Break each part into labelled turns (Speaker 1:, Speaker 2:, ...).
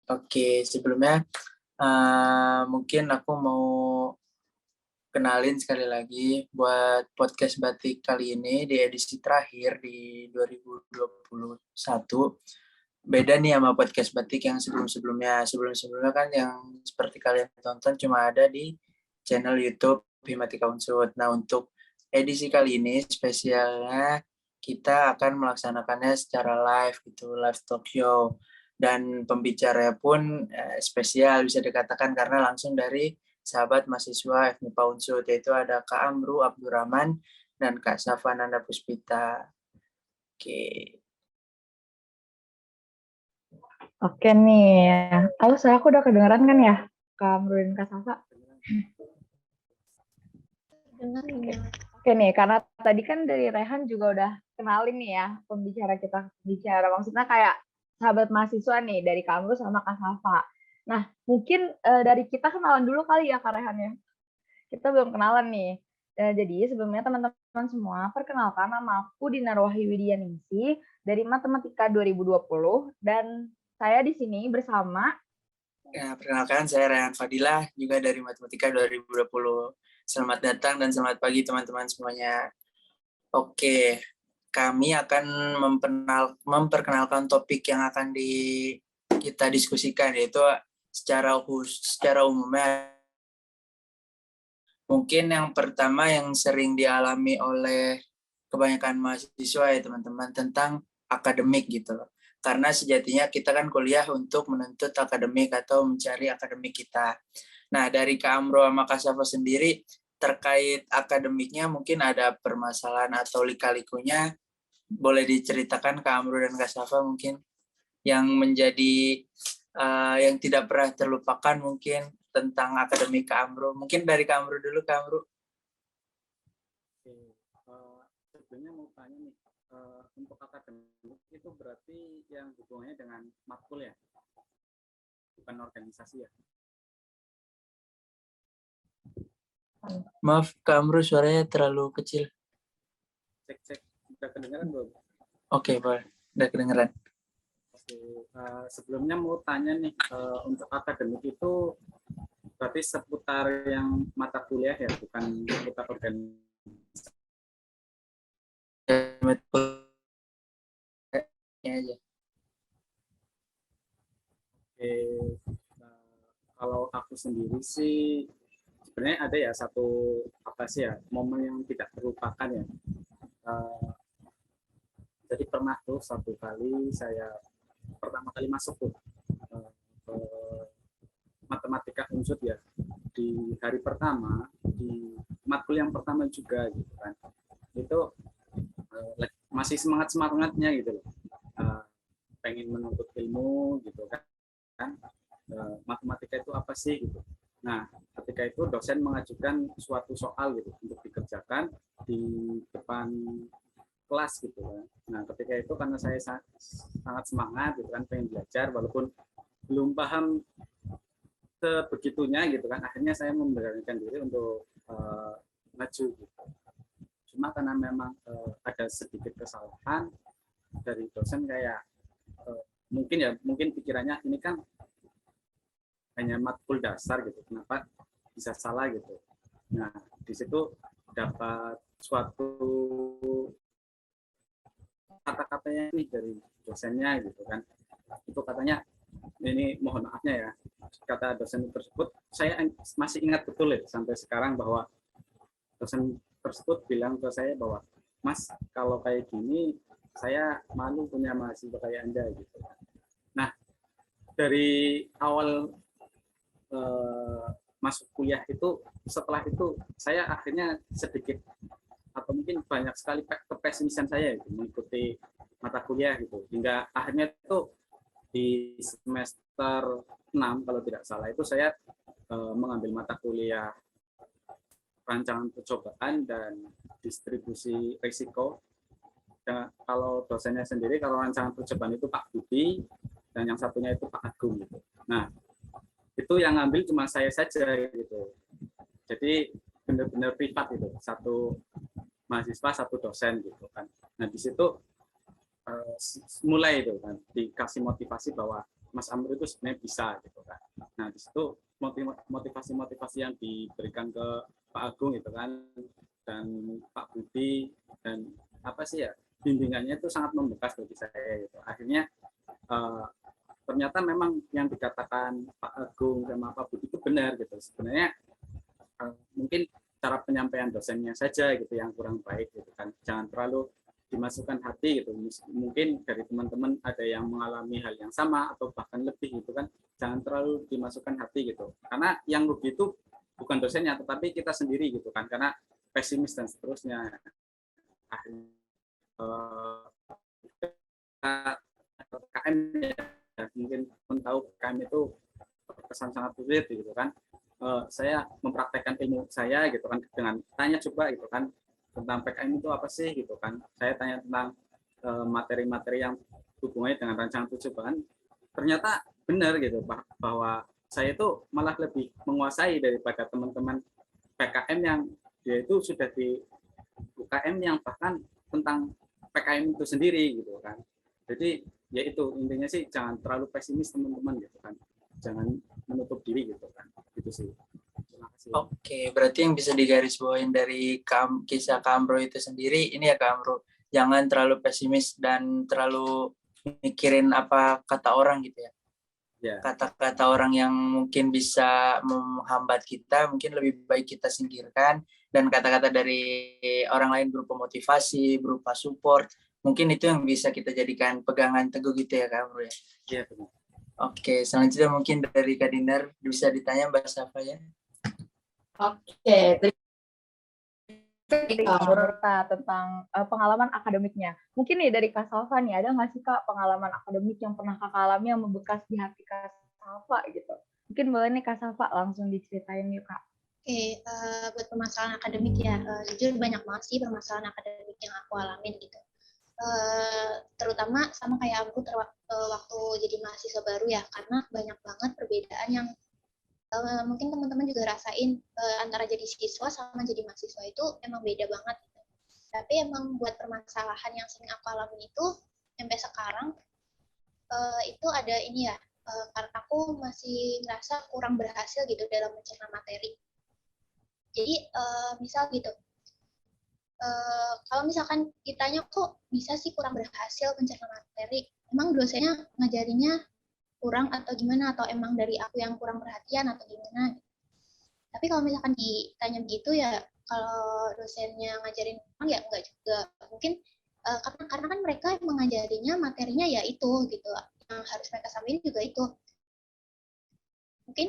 Speaker 1: Oke, sebelumnya mungkin aku mau kenalin sekali lagi buat podcast batik kali ini di edisi terakhir di 2021. Beda nih sama podcast batik yang sebelum-sebelumnya. Sebelum-sebelumnya kan yang seperti kalian tonton cuma ada di channel YouTube Himatika Unsud. Nah, untuk edisi kali ini spesialnya kita akan melaksanakannya secara live gitu, live talk show. Dan pembicaranya pun spesial bisa dikatakan karena langsung dari sahabat mahasiswa FMIPA Unsud, yaitu ada Kak Amru Abdurrahman dan Kak Safananda Puspita. Oke.
Speaker 2: Oke nih, halo saya aku udah kedengeran kan ya, Kak Amru dan Kak Safa? Oke nih, karena tadi kan dari Rehan juga udah kenalin nih ya pembicara kita, bicara maksudnya kayak sahabat mahasiswa nih dari Kak Amru sama Kak Safa. Nah, mungkin dari kita kenalan dulu kali ya Kak Rehan ya. Kita belum kenalan nih. Jadi sebelumnya teman-teman semua, perkenalkan nama aku Dina Rohi Widianingsih dari Matematika 2020 dan saya di sini bersama.
Speaker 1: Ya, perkenalkan saya Rehan Fadilah juga dari Matematika 2020. Selamat datang dan selamat pagi teman-teman semuanya. Oke, kami akan memperkenalkan topik yang akan kita diskusikan, yaitu secara umumnya. Mungkin yang pertama yang sering dialami oleh kebanyakan mahasiswa ya teman-teman, tentang akademik gitu loh. Karena sejatinya kita kan kuliah untuk menuntut akademik atau mencari akademik kita. Nah, dari Kak Amro sama Kak Safa sendiri, terkait akademiknya mungkin ada permasalahan atau lika-likunya, boleh diceritakan Kak Amro dan Kak Safa mungkin, yang menjadi yang tidak pernah terlupakan mungkin tentang akademik Kak Amro. Mungkin dari Kak Amro dulu, Kak Amro.
Speaker 3: Sebetulnya mau tanya nih, untuk akademik itu berarti yang hubungannya dengan matkul ya, bukan organisasi ya?
Speaker 1: Maaf, Kak Amro, suaranya terlalu kecil.
Speaker 3: Cek, udah kedengeran belum?
Speaker 1: Oke, boleh. Udah kedengeran.
Speaker 3: Oke, sebelumnya mau tanya nih, untuk akademik itu berarti seputar yang mata kuliah ya, bukan seputar organisasi.
Speaker 1: Aja.
Speaker 3: Oke, kalau aku sendiri sih sebenarnya ada ya satu momen yang tidak terlupakan ya. Jadi pernah tuh satu kali saya pertama kali masuk tuh ke Matematika Unsud ya, di hari pertama, di matkul yang pertama juga gitu kan, itu masih semangatnya gitu loh, pengen menuntut ilmu gitu kan, matematika itu apa sih gitu. Nah, ketika itu dosen mengajukan suatu soal gitu untuk dikerjakan di depan kelas gitu kan. Nah, ketika itu karena saya sangat semangat gitu kan, pengen belajar walaupun belum paham sebegitunya gitu kan, akhirnya saya memberanikan diri untuk maju gitu. Cuma karena memang ada sedikit kesalahan dari dosen, kayak mungkin pikirannya ini kan hanya matkul dasar gitu, kenapa bisa salah gitu. Nah, di situ dapat suatu kata-katanya nih dari dosennya gitu kan. Itu katanya, ini mohon maafnya ya, kata dosen tersebut saya masih ingat betul ya sampai sekarang, bahwa dosen tersebut bilang ke saya bahwa, Mas, kalau kayak gini saya malu punya mahasiswa kayak Anda gitu. Nah, dari awal masuk kuliah itu, setelah itu saya akhirnya sedikit atau mungkin banyak sekali kepesimisan saya gitu, mengikuti mata kuliah gitu, hingga akhirnya itu di semester 6 kalau tidak salah itu saya mengambil mata kuliah rancangan percobaan dan distribusi risiko. Dan kalau dosennya sendiri, kalau rancangan percobaan itu Pak Budi, dan yang satunya itu Pak Agung gitu. Nah, itu yang ngambil cuma saya saja gitu. Jadi benar-benar privat gitu, satu mahasiswa satu dosen gitu kan. Nah, di situ mulai itu kan dikasih motivasi bahwa Mas Amr itu sebenarnya bisa gitu kan. Nah di situ motivasi-motivasi yang diberikan ke Pak Agung gitu kan, dan Pak Budi, dan apa sih ya, bimbingannya itu sangat membekas bagi saya gitu. Akhirnya ternyata memang yang dikatakan Pak Agung sama Pak Budi itu benar gitu. Sebenarnya mungkin cara penyampaian dosennya saja gitu yang kurang baik gitu kan. Jangan terlalu dimasukkan hati gitu. Mungkin dari teman-teman ada yang mengalami hal yang sama atau bahkan lebih gitu kan. Jangan terlalu dimasukkan hati gitu. Karena yang rugi itu bukan dosennya tetapi kita sendiri gitu kan. Karena pesimis dan seterusnya. Akhirnya KM ya, mungkin pun tahu KM itu kesan sangat sulit gitu kan. Saya mempraktekkan ilmu saya gitu kan dengan tanya coba gitu kan tentang PKM itu apa sih gitu kan. Saya tanya tentang materi-materi yang hubungannya dengan rancangan percobaan. Ternyata benar gitu bahwa saya itu malah lebih menguasai daripada teman-teman PKM yang dia itu sudah di UKM yang bahkan tentang PKM itu sendiri gitu kan. Jadi ya itu intinya sih jangan terlalu pesimis teman-teman gitu kan. Jangan menutup diri gitu kan. Gitu sih. Terima kasih.
Speaker 1: Oke, berarti yang bisa digarisbawahi dari kisah Kak Amro itu sendiri, ini ya Kak Amro, jangan terlalu pesimis dan terlalu mikirin apa kata orang gitu ya.
Speaker 3: Ya.
Speaker 1: Kata-kata orang yang mungkin bisa menghambat kita, mungkin lebih baik kita singkirkan, dan kata-kata dari orang lain berupa motivasi, berupa support, mungkin itu yang bisa kita jadikan pegangan teguh gitu ya Kak Amro ya.
Speaker 3: Iya benar.
Speaker 1: Oke, selanjutnya mungkin dari Kak Dinar bisa ditanya Mbak Safa ya.
Speaker 2: Oke, Murta tentang pengalaman akademiknya. Mungkin nih dari Kak Salva nih, ada nggak sih Kak pengalaman akademik yang pernah Kakak alami yang membekas di hati Kak Salva gitu? Mungkin boleh nih Kak Salva langsung diceritain yuk Kak.
Speaker 4: Oke, buat permasalahan akademik ya, jujur banyak banget sih permasalahan akademik yang aku alamin gitu. Terutama sama kayak aku waktu jadi mahasiswa baru ya, karena banyak banget perbedaan yang mungkin teman-teman juga rasain antara jadi siswa sama jadi mahasiswa itu emang beda banget gitu. Tapi emang buat permasalahan yang sering aku alami itu sampai sekarang itu ada ini ya, karena aku masih ngerasa kurang berhasil gitu dalam mencerna materi. Jadi misal gitu, kalau misalkan ditanya kok bisa sih kurang berhasil mencerna materi, emang dosennya ngajarinnya kurang atau gimana, atau emang dari aku yang kurang perhatian atau gimana. Tapi kalau misalkan ditanya begitu ya, kalau dosennya ngajarin kurang ya enggak juga. Mungkin karena kan mereka mengajarinya materinya ya itu gitu, yang harus mereka sampaikan juga itu. Mungkin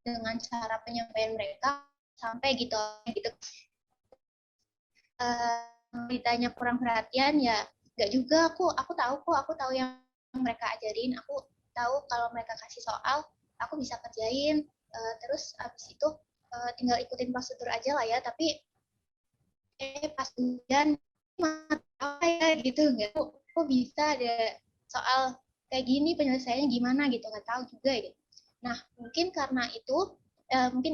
Speaker 4: dengan cara penyampaian mereka sampai gitu. Ditanya kurang perhatian ya nggak juga, aku tahu yang mereka ajarin, aku tahu kalau mereka kasih soal aku bisa kerjain, terus abis itu tinggal ikutin prosedur aja lah ya. Tapi pas ujian apa ya gitu, nggak kok bisa ada soal kayak gini, penyelesaiannya gimana gitu, nggak tahu juga gitu. Nah mungkin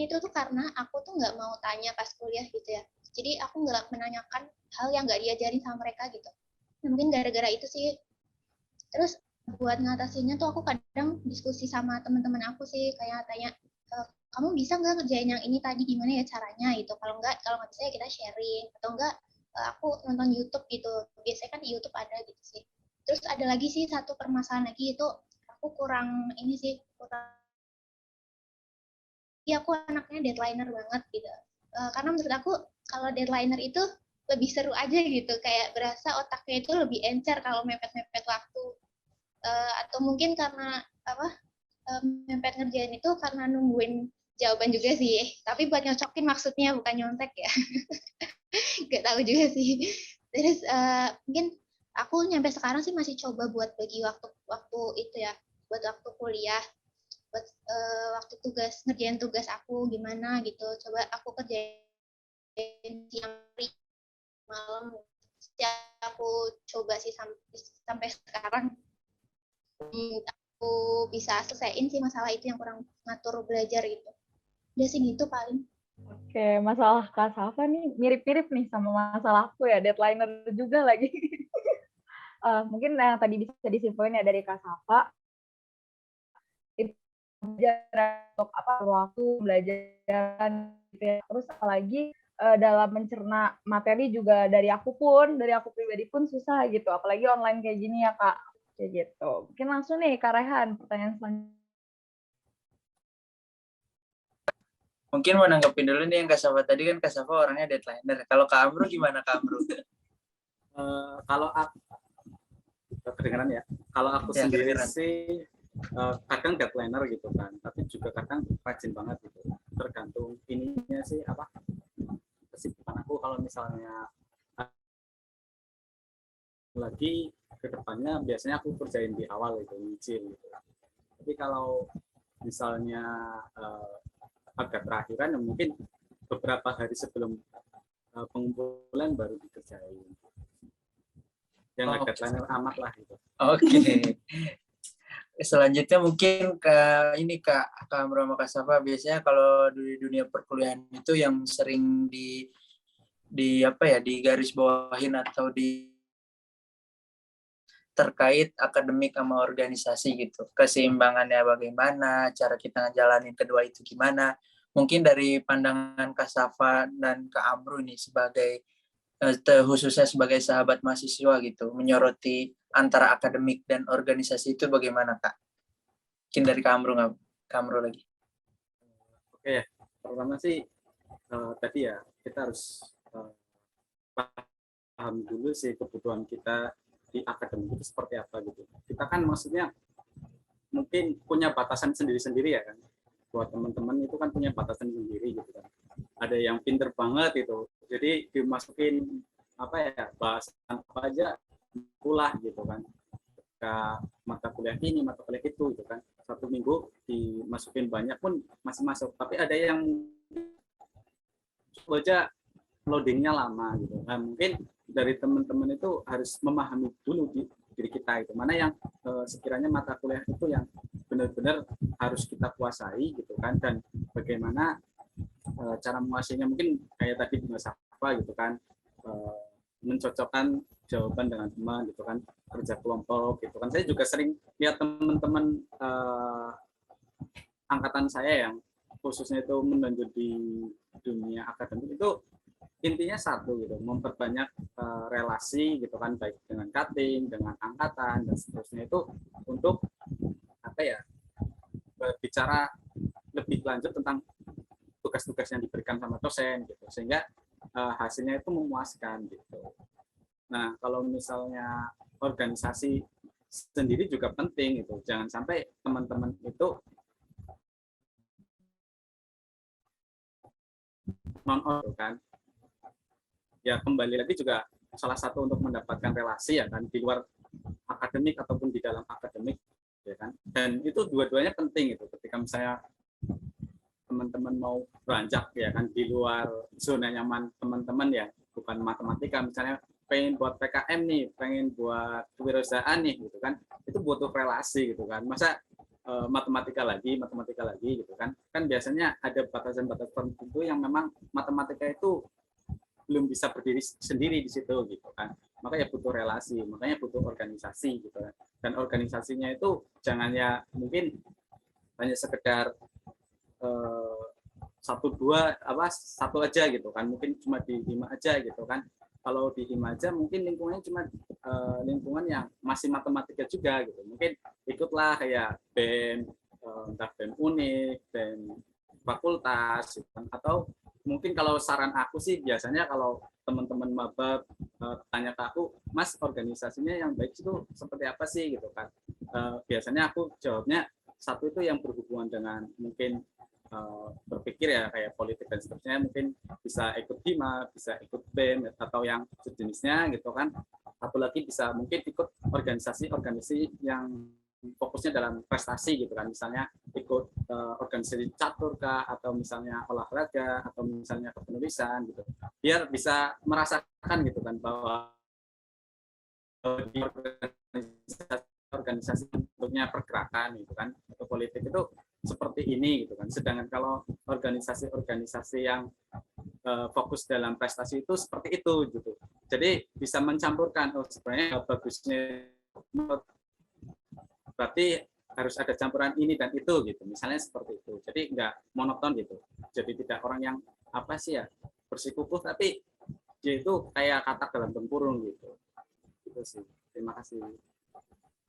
Speaker 4: itu tuh karena aku tuh nggak mau tanya pas kuliah gitu ya. Jadi aku nggak menanyakan hal yang nggak diajarin sama mereka gitu. Nah, mungkin gara-gara itu sih. Terus buat ngatasinnya tuh aku kadang diskusi sama teman-teman aku sih, kayak tanya, kamu bisa nggak ngerjain yang ini tadi, gimana ya caranya gitu. Kalau nggak bisa ya kita sharing, atau enggak aku nonton YouTube gitu. Biasanya kan di YouTube ada gitu sih. Terus ada lagi sih satu permasalahan lagi, itu aku kurang ya aku anaknya deadlineer banget gitu. Karena menurut aku kalau deadlineer itu lebih seru aja gitu, kayak berasa otaknya itu lebih encer kalau mepet-mepet waktu. Atau mungkin karena mepet ngerjain itu karena nungguin jawaban juga sih, tapi buat nyocokin maksudnya, bukan nyontek ya. Gak tahu juga sih. Terus mungkin aku nyampe sekarang sih masih coba buat bagi waktu itu ya, buat waktu kuliah, buat waktu ngerjain tugas aku gimana gitu, coba aku kerjain siang hari malam. Setiap aku coba sih sampai sekarang aku bisa selesaiin sih masalah itu yang kurang ngatur belajar gitu. Udah sih gitu paling.
Speaker 2: Oke, masalah Kak Salva nih mirip-mirip nih sama masalahku ya, deadlineer juga lagi. mungkin yang tadi bisa disimpulin ya dari Kak Safa, itu belajar untuk waktu belajar gitu ya. Terus apalagi dalam mencerna materi juga dari aku pribadi pun susah gitu, apalagi online kayak gini ya Kak, kayak gitu. Mungkin langsung nih Kak Rehan, pertanyaan selanjutnya.
Speaker 1: Mungkin mau nanggepin dulu nih yang Kak Safa tadi, kan Kak Safa orangnya deadlineer. Kalau Kak Amru gimana Kak Amru?
Speaker 3: Kalau aku kedengeran ya, kalau aku
Speaker 1: Ya,
Speaker 3: sendiri
Speaker 1: kedengeran.
Speaker 3: sih kadang deadlineer gitu kan, tapi juga kadang rajin banget gitu, tergantung ininya sih apa kesibukan aku. Kalau misalnya lagi ke depannya biasanya aku kerjain di awal itu nyicil gitu. Tapi kalau misalnya agak terakhiran ya mungkin beberapa hari sebelum pengumpulan baru dikerjain. Yang agak deadline amat lah gitu.
Speaker 1: Oke. Selanjutnya mungkin ke ini Kak Amru sama Kak Safa, biasanya kalau di dunia perkuliahan itu yang sering di apa ya, di garis bawahin atau di terkait akademik sama organisasi gitu. Keseimbangannya bagaimana, cara kita ngejalanin kedua itu gimana. Mungkin dari pandangan Kak Safa dan Kak Amru nih sebagai khususnya sebagai sahabat mahasiswa gitu, menyoroti antara akademik dan organisasi itu bagaimana Kak? Mungkin dari Kak Amru nggak? Kak Amru lagi.
Speaker 3: Oke, pertama sih tadi ya kita harus paham dulu sih kebutuhan kita di akademik itu seperti apa gitu. Kita kan maksudnya mungkin punya batasan sendiri-sendiri ya kan. Buat teman-teman itu kan punya batasan sendiri gitu kan. Ada yang pinter banget itu, jadi dimasukin apa ya bahasan apa aja kulah gitu kan. Ke mata kuliah ini, mata kuliah itu gitu kan. Satu minggu dimasukin banyak pun masih masuk. Tapi ada yang aja loadingnya lama gitu. Nah, mungkin dari teman-teman itu harus memahami dulu diri kita itu mana yang sekiranya mata kuliah itu yang benar-benar harus kita kuasai gitu kan, dan bagaimana cara menguasainya. Mungkin kayak tadi Mas Safa gitu kan, mencocokkan jawaban dengan teman gitu kan, kerja kelompok gitu kan. Saya juga sering lihat teman-teman angkatan saya yang khususnya itu menonjol di dunia akademik itu intinya satu gitu, memperbanyak relasi gitu kan, baik dengan cutting, dengan angkatan dan seterusnya, itu untuk apa ya, berbicara lebih lanjut tentang tugas-tugas yang diberikan sama dosen gitu, sehingga hasilnya itu memuaskan gitu. Nah, kalau misalnya organisasi sendiri juga penting itu, jangan sampai teman-teman itu non-on kan. Ya kembali lagi juga salah satu untuk mendapatkan relasi ya kan, di luar akademik ataupun di dalam akademik ya kan. Dan itu dua-duanya penting itu. Ketika misalnya teman-teman mau beranjak ya kan di luar zona nyaman teman-teman ya, bukan matematika, misalnya pengen buat PKM nih, pengen buat kewirausahaan nih gitu kan, itu butuh relasi gitu kan. Masa matematika lagi gitu kan biasanya ada batasan-batasan tertentu yang memang matematika itu belum bisa berdiri sendiri di situ gitu kan, makanya butuh relasi, makanya butuh organisasi gitu kan. Dan organisasinya itu jangan ya mungkin hanya sekedar satu aja gitu kan, mungkin cuma di HIMA aja gitu kan. Kalau di HIMA aja mungkin lingkungannya cuma lingkungan yang masih matematika juga gitu, mungkin ikutlah kayak BEM, entah BEM UNIK, BEM fakultas gitu kan. Atau mungkin kalau saran aku sih biasanya kalau teman-teman maba tanya ke aku, Mas organisasinya yang baik itu seperti apa sih gitu kan, biasanya aku jawabnya satu itu yang berhubungan dengan mungkin berpikir ya kayak politik dan seterusnya, mungkin bisa ikut HIMA, bisa ikut BEM atau yang sejenisnya gitu kan. Satu lagi bisa mungkin ikut organisasi yang fokusnya dalam prestasi gitu kan, misalnya ikut organisasi catur kah, atau misalnya olahraga, atau misalnya kepenulisan gitu, biar bisa merasakan gitu kan bahwa di organisasi bentuknya pergerakan gitu kan, atau politik itu seperti ini gitu kan. Sedangkan kalau organisasi-organisasi yang fokus dalam prestasi itu seperti itu gitu. Jadi bisa mencampurkan, oh sebenarnya bagusnya berarti harus ada campuran ini dan itu gitu. Misalnya seperti itu. Jadi nggak monoton gitu. Jadi tidak orang yang apa sih ya, bersikukuh tapi dia itu kayak katak dalam tempurung gitu. Itu sih. Terima kasih.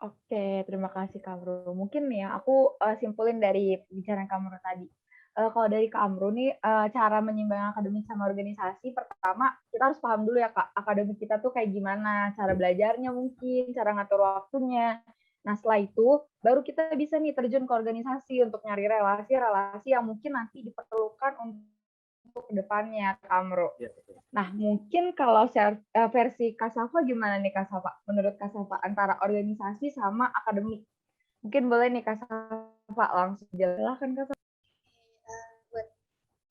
Speaker 2: Oke, terima kasih Kak Amru. Mungkin nih ya, aku simpulin dari pembicaraan Kak Amru tadi. Kalau dari Kak Amru nih, cara menyimbangkan akademik sama organisasi, pertama kita harus paham dulu ya Kak, akademik kita tuh kayak gimana, cara belajarnya mungkin, cara ngatur waktunya. Nah setelah itu, baru kita bisa nih terjun ke organisasi untuk nyari relasi-relasi yang mungkin nanti diperlukan untuk kedepannya, Kak Amru.
Speaker 3: Ya, betul.
Speaker 2: Nah, mungkin kalau versi Kak Safa gimana nih Kak Safa? Menurut Kak Safa antara organisasi sama akademik. Mungkin boleh nih Kak Safa langsung jelaskan Kak Safa.
Speaker 4: Buat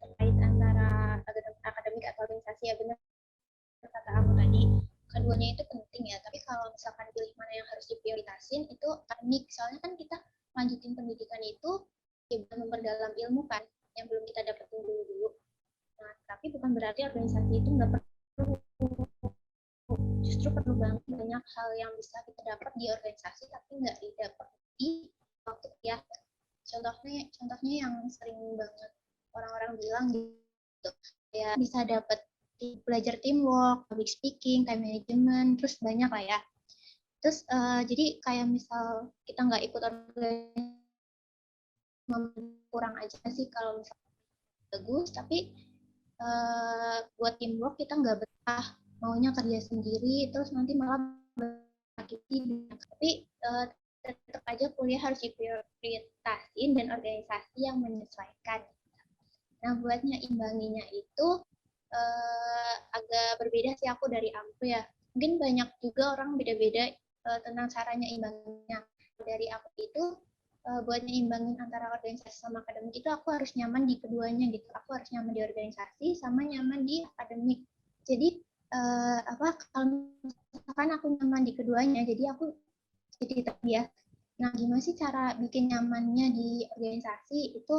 Speaker 4: terkait antara akademik atau organisasi, ya benar kata aku tadi, keduanya itu penting ya. Tapi kalau misalkan pilih mana yang harus diprioritasin, itu akademik. Soalnya kan kita lanjutin pendidikan itu ya bukan memperdalam ilmu kan, yang belum kita dapetin dulu. Nah, tapi bukan berarti organisasi itu nggak perlu. Justru perlu banyak hal yang bisa kita dapat di organisasi tapi nggak didapat di waktu kuliah. Contohnya yang sering banget orang-orang bilang gitu, ya bisa dapat belajar teamwork, public speaking, time management, terus banyak lah ya. Terus jadi kayak misal kita nggak ikut organisasi, kurang aja sih kalau misalnya bagus, tapi buat teamwork kita nggak betah, maunya kerja sendiri, terus nanti malah beraktivitas. Tapi tetap aja kuliah harus diprioritasin dan organisasi yang menyesuaikan. Nah, buat nyeimbanginya itu agak berbeda sih aku dari Amru ya. Mungkin banyak juga orang beda-beda tentang caranya imbanginya. Dari aku itu buat nyimbangin antara organisasi sama akademik itu aku harus nyaman di keduanya gitu. Aku harus nyaman di organisasi sama nyaman di akademik. Jadi kalau misalkan aku nyaman di keduanya, jadi aku jadi ya. Nah, gimana sih cara bikin nyamannya di organisasi itu?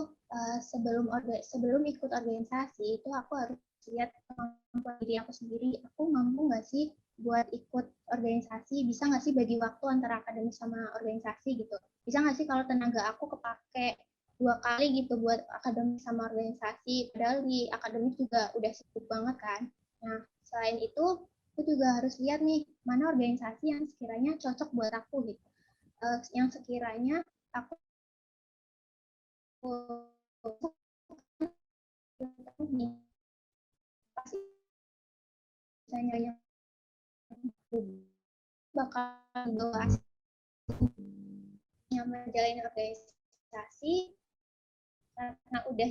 Speaker 4: Sebelum ikut organisasi itu aku harus lihat kemampuan diri aku sendiri. Aku mampu nggak sih buat ikut organisasi? Bisa nggak sih bagi waktu antara akademik sama organisasi gitu? Bisa nggak sih kalau tenaga aku kepake 2 kali gitu buat akademik sama organisasi? Padahal di akademik juga udah sibuk banget kan. Nah, selain itu aku juga harus lihat nih mana organisasi yang sekiranya cocok buat aku gitu. Yang sekiranya aku misalnya yang bakal bawa yang menjalin organisasi karena udah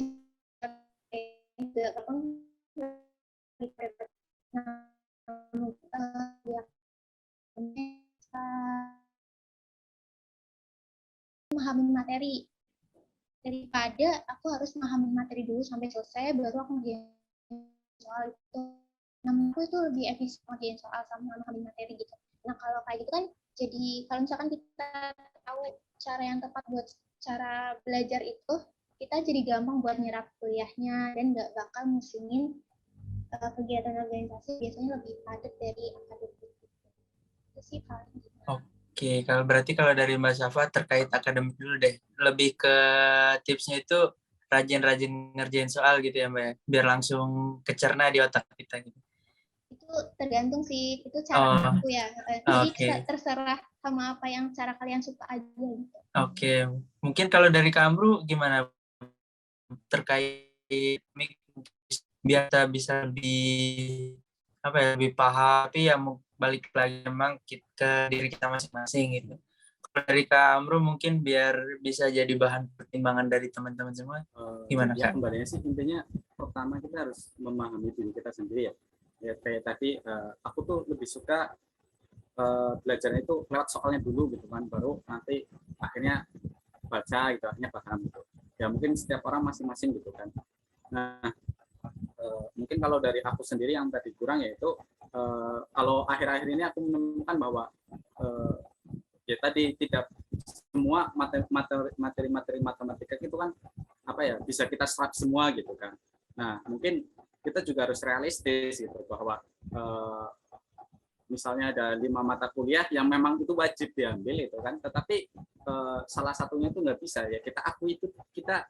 Speaker 4: memahami materi daripada aku harus memahami materi dulu sampai selesai baru aku ngerjain soal itu. Menurutku itu lebih efisien ngerjain soal sama memahami materi gitu. Nah kalau kayak gitu kan jadi kalau misalkan kita tahu cara yang tepat buat cara belajar itu, kita jadi gampang buat nyerap kuliahnya dan nggak bakal musingin kegiatan organisasi biasanya lebih padat dari akademik. Itu sih paling gitu.
Speaker 1: Oke, berarti kalau dari Mbak Safa terkait akademik dulu deh. Lebih ke tipsnya itu rajin-rajin ngerjain soal gitu ya Mbak, biar langsung kecerna di otak kita gitu.
Speaker 4: Itu tergantung sih, itu cara aku ya. Jadi terserah sama apa yang cara kalian suka aja gitu.
Speaker 1: Oke, mungkin kalau dari Kak Amru gimana terkait biar kita bisa lebih lebih paham, tapi ya balik lagi memang ke diri kita masing-masing gitu. Kalau dari Kak Amru mungkin biar bisa jadi bahan pertimbangan dari teman-teman semua, gimana
Speaker 3: ya,
Speaker 1: Kak?
Speaker 3: Kembalinya sih intinya pertama kita harus memahami diri kita sendiri ya. Ya kayak tadi aku tuh lebih suka belajarnya itu lewat soalnya dulu gitu kan, baru nanti akhirnya baca gitu, akhirnya paham gitu. Ya mungkin setiap orang masing-masing gitu kan. Nah mungkin kalau dari aku sendiri yang tadi kurang yaitu kalau akhir-akhir ini aku menemukan bahwa ya tadi tidak semua materi-materi matematika itu kan apa ya, bisa kita serap semua gitu kan. Nah, mungkin kita juga harus realistis gitu bahwa misalnya ada 5 mata kuliah yang memang itu wajib diambil itu kan, tetapi salah satunya itu nggak bisa, ya kita akui itu kita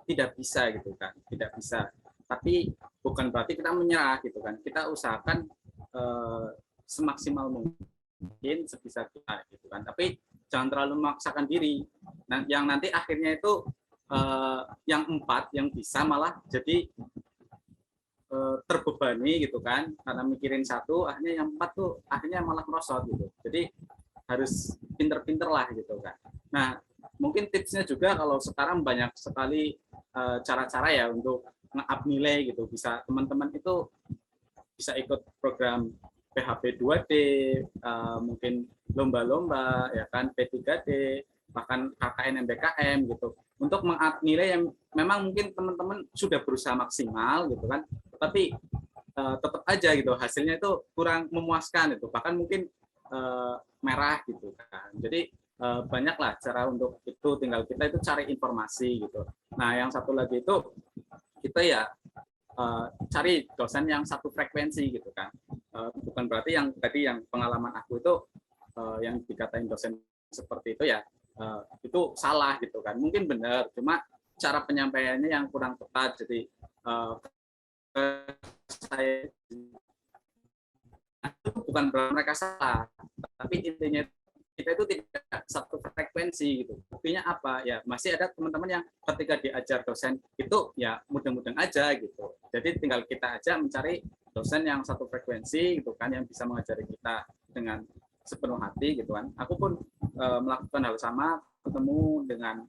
Speaker 3: tidak bisa gitu kan, tidak bisa. Tapi bukan berarti kita menyerah gitu kan. Kita usahakan semaksimal mungkin sebisa kita gitu kan. Tapi jangan terlalu memaksakan diri. Nah, yang nanti akhirnya itu yang 4 yang bisa malah jadi terbebani gitu kan, karena mikirin 1, akhirnya yang 4 tuh akhirnya malah merosot gitu. Jadi harus pinter-pinter lah gitu kan. Nah, mungkin tipsnya juga kalau sekarang banyak sekali cara-cara ya untuk nge-up nilai gitu. Bisa teman-teman itu bisa ikut program PHP 2D, mungkin lomba-lomba ya kan, P3D, bahkan KKN MBKM gitu. Untuk meng-up nilai yang memang mungkin teman-teman sudah berusaha maksimal gitu kan, tapi tetap aja gitu hasilnya itu kurang memuaskan itu, bahkan mungkin merah gitu kan. Jadi banyaklah cara untuk itu, tinggal kita itu cari informasi gitu. Nah, yang satu lagi itu kita ya cari dosen yang satu frekuensi gitu kan. Bukan berarti yang tadi yang pengalaman aku itu yang dikatain dosen seperti itu ya itu salah gitu kan. Mungkin benar, cuma cara penyampaiannya yang kurang tepat. Jadi saya bukan berarti mereka salah, tapi intinya kita itu tidak satu frekuensi gitu. Buktinya apa? Ya masih ada teman-teman yang ketika diajar dosen itu ya mudah-mudahan aja gitu. Jadi tinggal kita aja mencari dosen yang satu frekuensi gitu kan, yang bisa mengajari kita dengan sepenuh hati gitu kan. Aku pun melakukan hal sama, ketemu dengan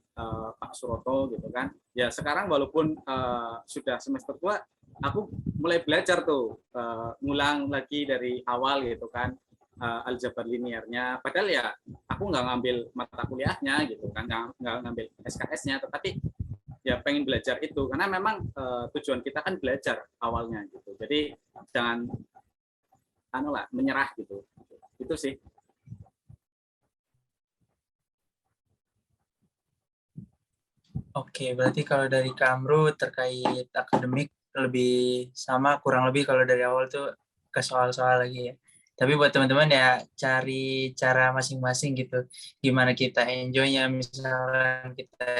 Speaker 3: Pak Suroto gitu kan. Ya sekarang walaupun sudah semester 2, aku mulai belajar tuh ngulang lagi dari awal gitu kan, aljabar linearnya. Padahal ya aku nggak ngambil mata kuliahnya gitu kan, nggak ngambil SKS-nya, tetapi ya pengen belajar itu karena memang tujuan kita kan belajar awalnya gitu. Jadi jangan menyerah gitu. Itu sih.
Speaker 1: Oke, berarti kalau dari Kamru terkait akademik lebih sama kurang lebih kalau dari awal tuh ke soal-soal lagi ya. Tapi buat teman-teman ya cari cara masing-masing gitu. Gimana kita enjoy-nya, misalnya kita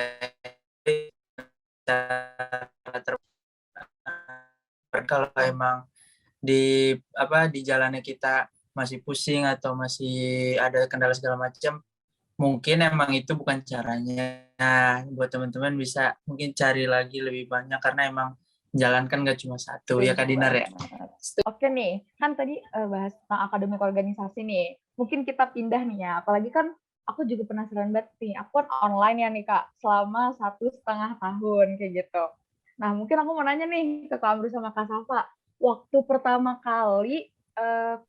Speaker 1: kalau emang di di jalannya kita masih pusing atau masih ada kendala segala macam, mungkin emang itu bukan caranya. Nah, buat teman-teman bisa mungkin cari lagi lebih banyak karena emang jalan kan nggak cuma satu ya Kak Dinar ya.
Speaker 2: Oke nih, kan tadi bahas tentang akademik organisasi nih. Mungkin kita pindah nih ya, apalagi kan aku juga penasaran banget nih. Aku kan online ya nih Kak, selama 1,5 tahun kayak gitu. Nah, mungkin aku mau nanya nih ke Kak Amru sama Kak Safa. Waktu pertama kali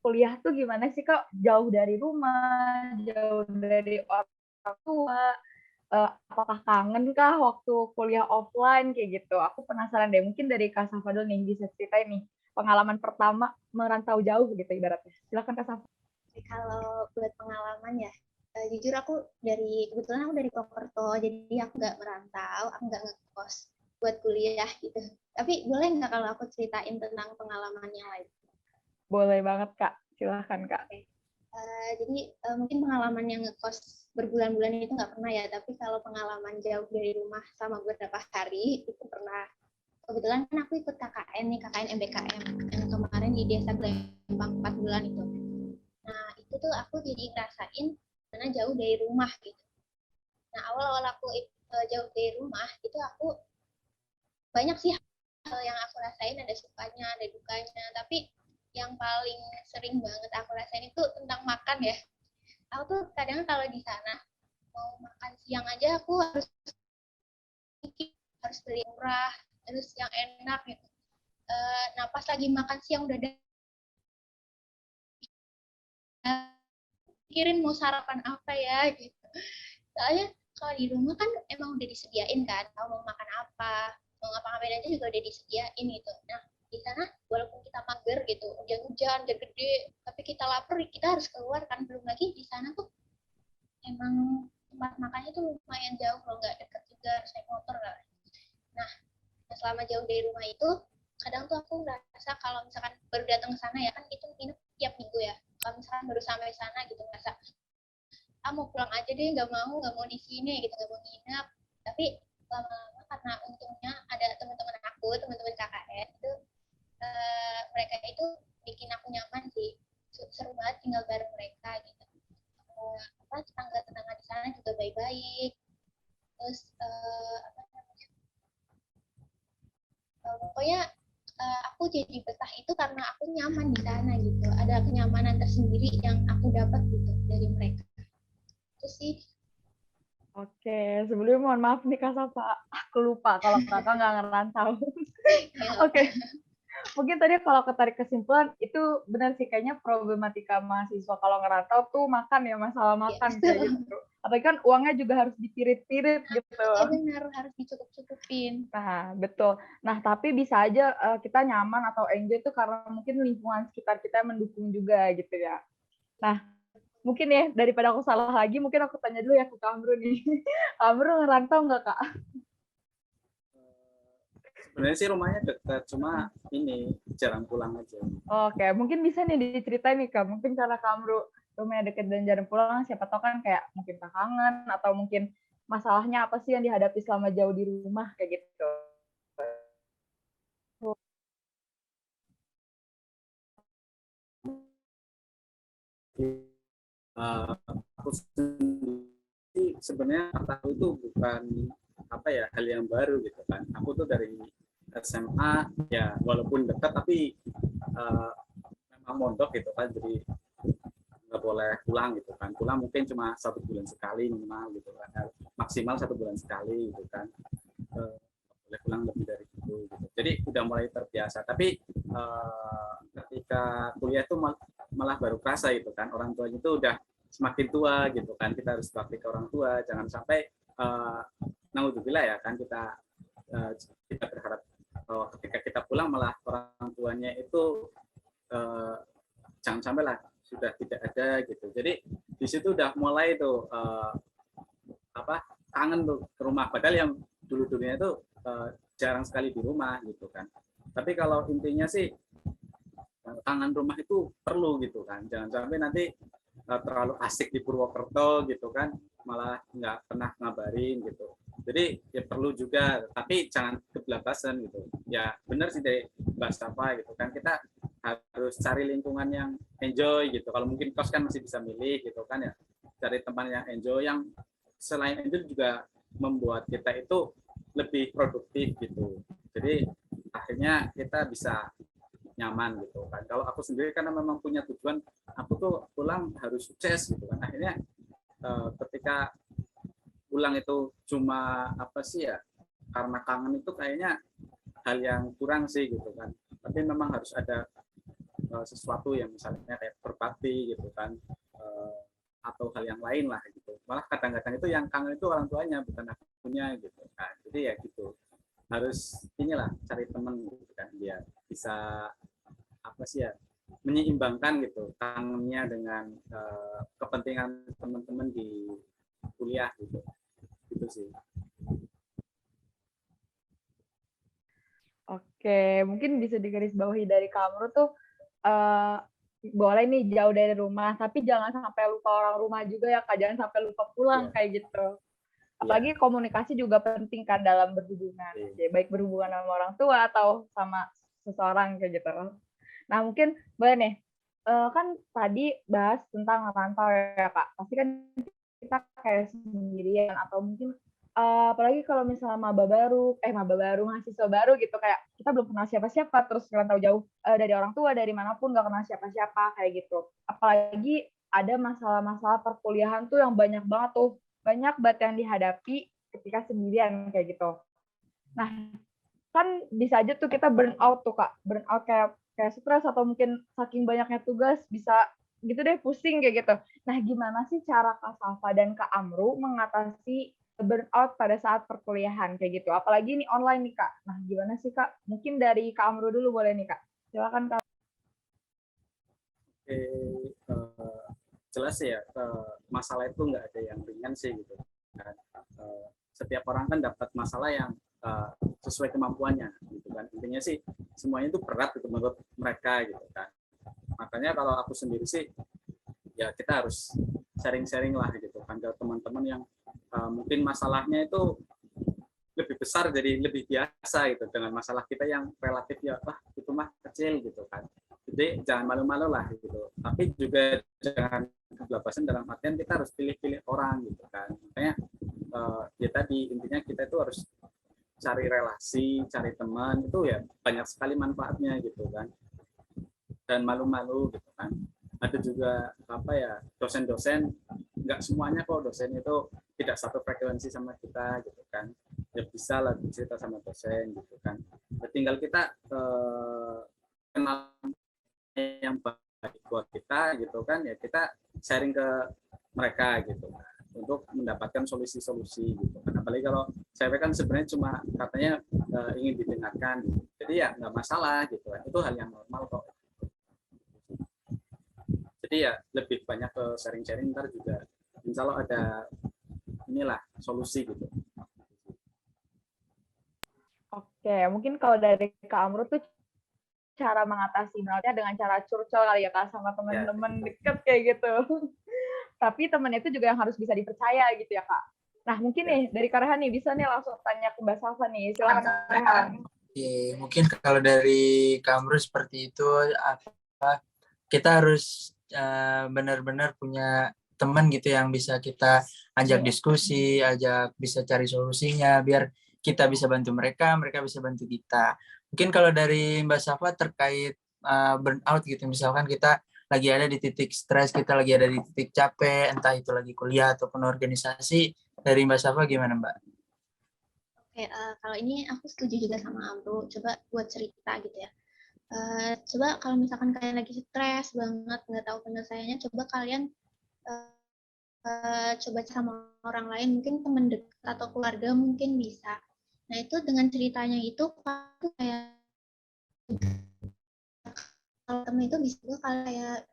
Speaker 2: kuliah tuh gimana sih Kak? Jauh dari rumah, jauh dari orang tua, apakah kangen kah waktu kuliah offline kayak gitu? Aku penasaran deh, mungkin dari Kak Safa dulu nih bisa ceritain nih pengalaman pertama merantau jauh gitu ibaratnya. Silakan Kak Safa.
Speaker 4: Kalau buat pengalaman ya, jujur kebetulan aku dari Purwokerto, jadi aku nggak merantau, aku nggak ngekos buat kuliah gitu. Tapi boleh nggak kalau aku ceritain tentang pengalaman yang lain?
Speaker 2: Boleh banget Kak, silahkan Kak.
Speaker 4: Jadi mungkin pengalaman yang ngekos berbulan-bulan itu nggak pernah ya, tapi kalau pengalaman jauh dari rumah sama beberapa hari itu pernah. Kebetulan kan aku ikut KKN nih, KKN MBKM yang kemarin di Desa Glempang 4 bulan itu. Nah itu tuh aku jadi ngerasain karena jauh dari rumah gitu. Nah awal-awal aku jauh dari rumah itu aku banyak sih hal yang aku rasain, ada sukanya, ada dukanya, tapi yang paling sering banget aku rasain itu tentang makan ya. Aku tuh kadang kalau di sana mau makan siang aja aku harus beli murah, terus yang enak gitu. Nah pas lagi makan siang udah pikirin mau sarapan apa ya gitu. Soalnya kalau di rumah kan emang udah disediain kan, mau makan apa, mau ngapa-ngapain aja juga udah disediain gitu. Nah di sana walaupun kita mager gitu, hujan-hujan, hujan gede, tapi kita lapar, kita harus keluar kan. Belum lagi di sana tuh emang tempat makannya tuh lumayan jauh loh, nggak deket juga, harus naik motor kan. Nah, selama jauh dari rumah itu, kadang tuh aku ngerasa kalau misalkan baru datang ke sana ya kan itu nginep tiap minggu ya. Kalau misalkan baru sampai sana gitu ngerasa, mau pulang aja deh, nggak mau di sini gitu, nggak mau nginep. Tapi lama-lama karena untungnya ada teman-teman aku, teman-teman KKN itu, mereka itu bikin aku nyaman sih. Seru banget tinggal bareng mereka gitu. Tetangga-tetangga di sana juga baik-baik. Terus pokoknya aku jadi betah itu karena aku nyaman di sana gitu. Ada kenyamanan tersendiri yang aku dapat gitu dari mereka. Itu sih.
Speaker 2: Oke, sebelumnya mohon maaf nih Kak Safa, aku lupa kalau kakak nggak ngerantau. Oke, mungkin tadi kalau ketarik kesimpulan itu benar sih kayaknya problematika mahasiswa kalau ngerantau tuh makan ya, masalah makan kayak gitu. Apalagi kan uangnya juga harus dipirit-pirit gitu.
Speaker 4: Iya benar, harus dicukup-cukupin.
Speaker 2: Nah, betul. Nah, tapi bisa aja kita nyaman atau enjoy itu karena mungkin lingkungan sekitar kita mendukung juga gitu ya. Nah, mungkin ya daripada aku salah lagi, mungkin aku tanya dulu ya ke Kamru nih. Kamru ngerantau nggak Kak?
Speaker 3: Sebenarnya sih rumahnya dekat, cuma ini jarang pulang aja.
Speaker 2: Oke, mungkin bisa nih diceritain nih Kak. Mungkin karena Kamru rumahnya deket dan jarang pulang, siapa tahu kan kayak mungkin kangen atau mungkin masalahnya apa sih yang dihadapi selama jauh di rumah kayak gitu.
Speaker 3: Aku sendiri sebenarnya tahu itu bukan apa ya, hal yang baru gitu kan. Aku tuh dari SMA ya walaupun dekat tapi memang mondok gitu kan, jadi nggak boleh pulang gitu kan. Pulang mungkin cuma 1 bulan sekali minimal gitu kan, maksimal 1 bulan sekali gitu kan. Boleh pulang lebih dari itu gitu. Jadi udah mulai terbiasa. Tapi ketika kuliah itu malah baru kerasa gitu kan, orang tuanya itu udah semakin tua gitu kan, kita harus bakti ke orang tua, jangan sampai naudzubillah ya kan, kita berharap ketika kita pulang malah orang tuanya itu jangan sampai lah sudah tidak ada gitu. Jadi di situ udah mulai tuh kangen tuh ke rumah, padahal yang dulunya itu jarang sekali di rumah gitu kan. Tapi kalau intinya sih kangen rumah itu perlu gitu kan, jangan sampai nanti terlalu asik di Purwokerto gitu kan, malah nggak pernah ngabarin gitu. Jadi ya perlu juga, tapi jangan kebablasan gitu. Ya benar sih dari Mbak Safa gitu kan, kita harus cari lingkungan yang enjoy gitu. Kalau mungkin kos kan masih bisa milih gitu kan ya, cari tempat yang enjoy, yang selain enjoy juga membuat kita itu lebih produktif gitu. Jadi akhirnya kita bisa nyaman gitu kan. Kalau aku sendiri karena memang punya tujuan, aku tuh pulang harus sukses gitu kan. Akhirnya ketika pulang itu cuma apa sih ya, karena kangen, itu kayaknya hal yang kurang sih gitu kan. Tapi memang harus ada sesuatu yang misalnya kayak berbakti gitu kan, atau hal yang lain lah gitu. Malah kadang-kadang itu yang kangen itu orang tuanya bukan akunya gitu kan. Jadi ya gitu, harus inilah cari teman gitu kan, dia bisa apa sih ya, menyeimbangkan gitu kangennya dengan kepentingan teman-teman di kuliah gitu sih.
Speaker 2: Oke, mungkin bisa digarisbawahi dari Kamru tuh boleh nih jauh dari rumah, tapi jangan sampai lupa orang rumah juga ya Kak, jangan sampai lupa pulang kayak gitu. Apalagi komunikasi juga penting kan dalam berhubungan, ya, baik berhubungan sama orang tua atau sama seseorang kayak gitu. Nah mungkin boleh nih, kan tadi bahas tentang rantau ya Kak, pasti kan kita kayak sendirian atau mungkin apalagi kalau misalnya maba baru, mahasiswa baru gitu, kayak kita belum kenal siapa-siapa, terus ngerantau jauh dari orang tua, dari manapun nggak kenal siapa-siapa kayak gitu. Apalagi ada masalah-masalah perkuliahan tuh yang banyak banget tuh, banyak banget yang dihadapi ketika sendirian kayak gitu. Nah, kan bisa aja tuh kita burn out tuh Kak, burn out kayak stres atau mungkin saking banyaknya tugas bisa gitu deh, pusing kayak gitu. Nah, gimana sih cara Kak Safa dan Kak Amru mengatasi burnout pada saat perkuliahan kayak gitu? Apalagi ini online nih Kak. Nah, gimana sih Kak? Mungkin dari Kak Amru dulu boleh nih Kak. Silakan Kak.
Speaker 3: Oke, jelas ya, masalah itu nggak ada yang ringan sih gitu. setiap orang kan dapat masalah yang sesuai kemampuannya gitu kan. Intinya sih semuanya itu berat gitu menurut mereka gitu kan. Makanya kalau aku sendiri sih ya kita harus sharing-sharing lah gitu kan ke teman-teman yang mungkin masalahnya itu lebih besar, jadi lebih biasa gitu dengan masalah kita yang relatif ya itu mah kecil gitu kan. Jadi jangan malu-malu lah gitu. Tapi juga jangan kebablasan dalam artian kita harus pilih-pilih orang gitu kan. Makanya ya tadi intinya kita itu harus cari relasi, cari teman, itu ya banyak sekali manfaatnya gitu kan. Dan malu-malu gitu kan. Ada juga dosen-dosen, nggak semuanya kok dosen itu tidak satu frekuensi sama kita gitu kan. Ya bisa lah cerita sama dosen gitu kan. Ya, tinggal kita kenal yang baik buat kita gitu kan, ya kita sharing ke mereka gitu untuk mendapatkan solusi-solusi gitu kan. Apalagi kalau saya kan sebenarnya cuma katanya ingin didengarkan gitu. Jadi ya nggak masalah gitu kan, itu hal yang normal kok. Jadi ya lebih banyak ke sharing-sharing, ntar juga insya Allah ada inilah solusi gitu.
Speaker 2: Oke, mungkin kalau dari Kak Amru tuh cara mengatasi burnout-nya dengan cara curcol kali ya Kak sama teman-teman deket kayak gitu. Tapi temen itu juga yang harus bisa dipercaya gitu ya Kak. Nah mungkin nih dari Kak Rehan nih bisa nih langsung tanya ke Mbak Safa nih. Silakan Rehan.
Speaker 1: Oke, mungkin kalau dari Kamru seperti itu, kita harus benar-benar punya teman gitu yang bisa kita ajak diskusi, ajak bisa cari solusinya, biar kita bisa bantu mereka, mereka bisa bantu kita. Mungkin kalau dari Mbak Safa terkait burnout gitu, misalkan kita lagi ada di titik stres, kita lagi ada di titik capek, entah itu lagi kuliah ataupun organisasi, dari Mbak Safa gimana Mbak?
Speaker 4: Oke, kalau ini aku setuju juga sama Amru. Coba buat cerita gitu ya. Coba kalau misalkan kalian lagi stres banget, nggak tahu penyelesaiannya, coba kalian coba sama orang lain, mungkin teman dekat atau keluarga mungkin bisa. Nah itu dengan ceritanya itu kayak kalau temen itu bisa juga kayak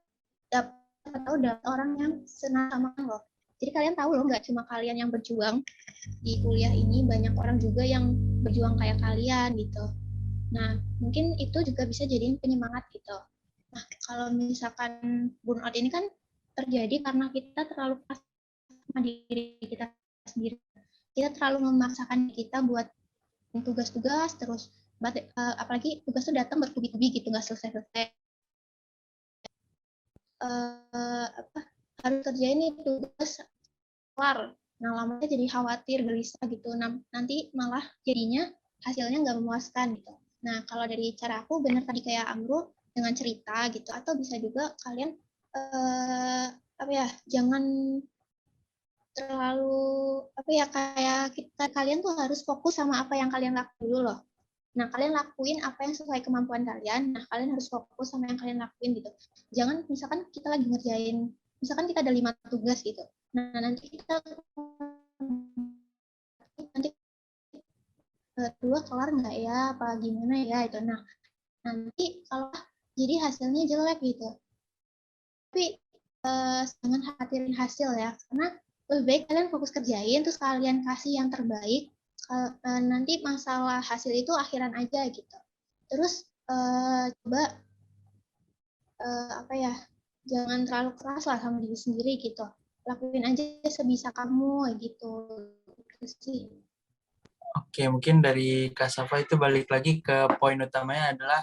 Speaker 4: dapat orang yang senang sama lo. Jadi kalian tahu loh, nggak cuma kalian yang berjuang di kuliah ini, banyak orang juga yang berjuang kayak kalian gitu. Nah mungkin itu juga bisa jadiin penyemangat gitu. Nah kalau misalkan burnout ini kan terjadi karena kita terlalu keras sama diri kita sendiri. Kita terlalu memaksakan kita buat tugas-tugas terus, apalagi tugas itu datang bertubi-tubi gitu, nggak selesai-selesai. Harus kerjain nih tugas kelar. Nah lamanya jadi khawatir, gelisah gitu. Nanti malah jadinya hasilnya nggak memuaskan gitu. Nah kalau dari cara aku benar tadi kayak Amru dengan cerita gitu, atau bisa juga kalian jangan terlalu kayak kalian tuh harus fokus sama apa yang kalian lakuin dulu loh. Nah, kalian lakuin apa yang sesuai kemampuan kalian. Nah, kalian harus fokus sama yang kalian lakuin gitu. Jangan misalkan kita lagi ngerjain, misalkan kita ada 5 tugas gitu. Nah, nanti dua kelar nggak ya, apa gimana ya itu. Nah, nanti kalau jadi hasilnya jelek gitu. Tapi jangan khawatirin hasil ya, karena lebih baik kalian fokus kerjain, terus kalian kasih yang terbaik. Nanti masalah hasil itu akhiran aja gitu. Terus coba jangan terlalu keras lah sama diri sendiri gitu. Lakuin aja sebisa kamu gitu. Gitu sih.
Speaker 1: Oke, mungkin dari Kak Safa itu balik lagi ke poin utamanya adalah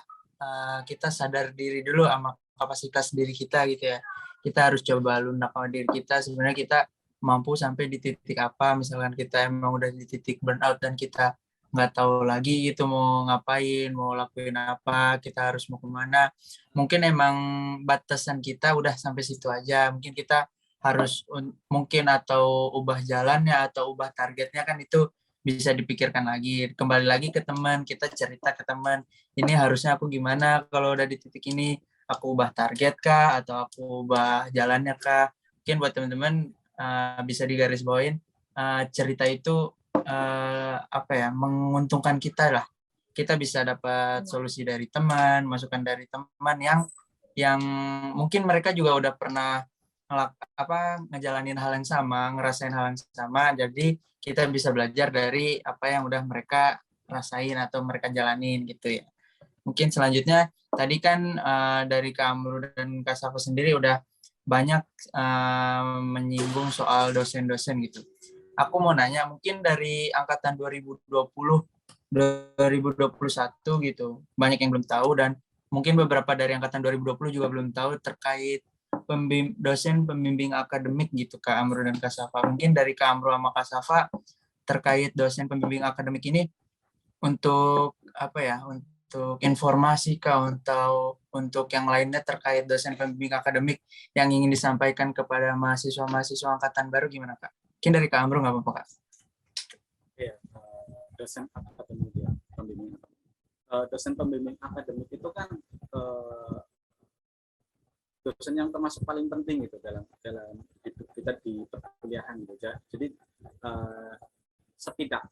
Speaker 1: kita sadar diri dulu sama kapasitas diri kita gitu ya. Kita harus coba lunak sama diri kita, sebenarnya kita mampu sampai di titik apa. Misalkan kita emang udah di titik burnout dan kita nggak tahu lagi gitu mau ngapain, mau lakuin apa, kita harus mau kemana. Mungkin emang batasan kita udah sampai situ aja. Mungkin kita harus mungkin atau ubah jalannya atau ubah targetnya, kan itu bisa dipikirkan lagi. Kembali lagi ke teman, kita cerita ke teman, ini harusnya aku gimana kalau udah di titik ini, aku ubah target kah atau aku ubah jalannya kah. Mungkin buat teman-teman bisa digarisbawain, cerita itu menguntungkan kita lah. Kita bisa dapat solusi dari teman, masukan dari teman yang mungkin mereka juga udah pernah ngejalanin hal yang sama, ngerasain hal yang sama, jadi kita bisa belajar dari apa yang udah mereka rasain atau mereka jalanin gitu ya. Mungkin selanjutnya tadi kan dari Kak Amru dan Kak Safa sendiri udah banyak menyinggung soal dosen-dosen gitu. Aku mau nanya, mungkin dari angkatan 2020, 2021 gitu, banyak yang belum tahu, dan mungkin beberapa dari angkatan 2020 juga belum tahu terkait dosen pembimbing akademik gitu, Kak Amru dan Kak Safa. Mungkin dari Kak Amru sama Kak Safa terkait dosen pembimbing akademik ini, untuk apa ya, untuk informasi Kak, untuk yang lainnya terkait dosen pembimbing akademik yang ingin disampaikan kepada mahasiswa-mahasiswa angkatan baru, gimana Kak? Mungkin dari Kak Amru nggak apa-apa Kak?
Speaker 3: Ya, dosen akademik ya, pembimbing. Dosen pembimbing akademik itu kan dosen yang termasuk paling penting gitu dalam hidup kita di perkuliahan gitu. Jadi setidak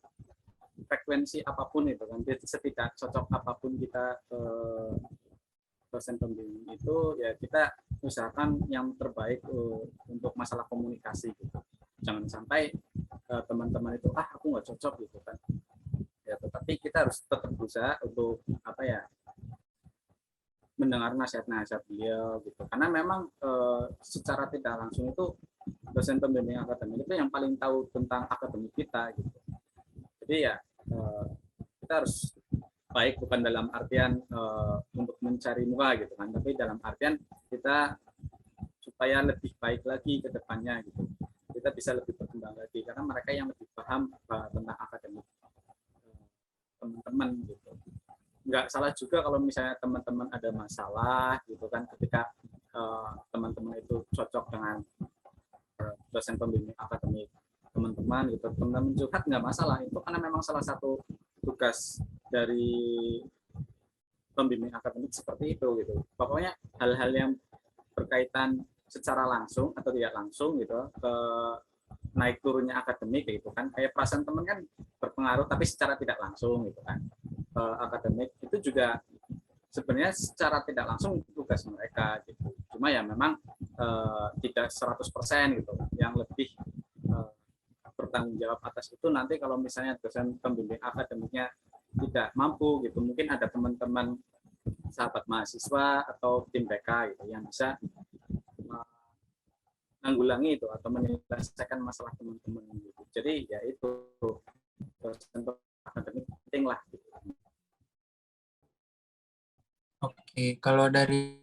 Speaker 3: frekuensi apapun itu kan, setidak cocok apapun kita dosen pembimbing itu, ya kita usahakan yang terbaik untuk masalah komunikasi gitu. Jangan sampai teman-teman itu aku nggak cocok gitu kan. Ya, tetapi kita harus tetap berusaha untuk apa ya, mendengar nasihat-nasihat beliau gitu, karena memang secara tidak langsung itu dosen pembimbing akademik itu yang paling tahu tentang akademik kita gitu. Jadi ya kita harus baik bukan dalam artian untuk mencari muka gitu kan, tapi dalam artian kita supaya lebih baik lagi ke depannya gitu, kita bisa lebih berkembang lagi karena mereka yang lebih paham tentang akademik teman-teman gitu. Nggak salah juga kalau misalnya teman-teman ada masalah gitu kan, ketika teman-teman itu cocok dengan dosen pembimbing akademik teman-teman gitu, teman-teman curhat nggak masalah, itu karena memang salah satu tugas dari pembimbing akademik seperti itu gitu. Pokoknya hal-hal yang berkaitan secara langsung atau tidak langsung gitu ke naik turunnya akademik gitu kan, kayak perasaan teman kan berpengaruh tapi secara tidak langsung gitu kan. Akademik itu juga sebenarnya secara tidak langsung tugas mereka gitu. Cuma ya memang tidak 100% gitu. Yang lebih bertanggung jawab atas itu nanti kalau misalnya dosen pembimbing akademiknya tidak mampu gitu, mungkin ada teman-teman sahabat mahasiswa atau tim BK gitu yang bisa menanggulangi itu atau menyelesaikan masalah teman-teman gitu. Jadi ya itu dosen akademik penting lah gitu.
Speaker 1: Oke, kalau dari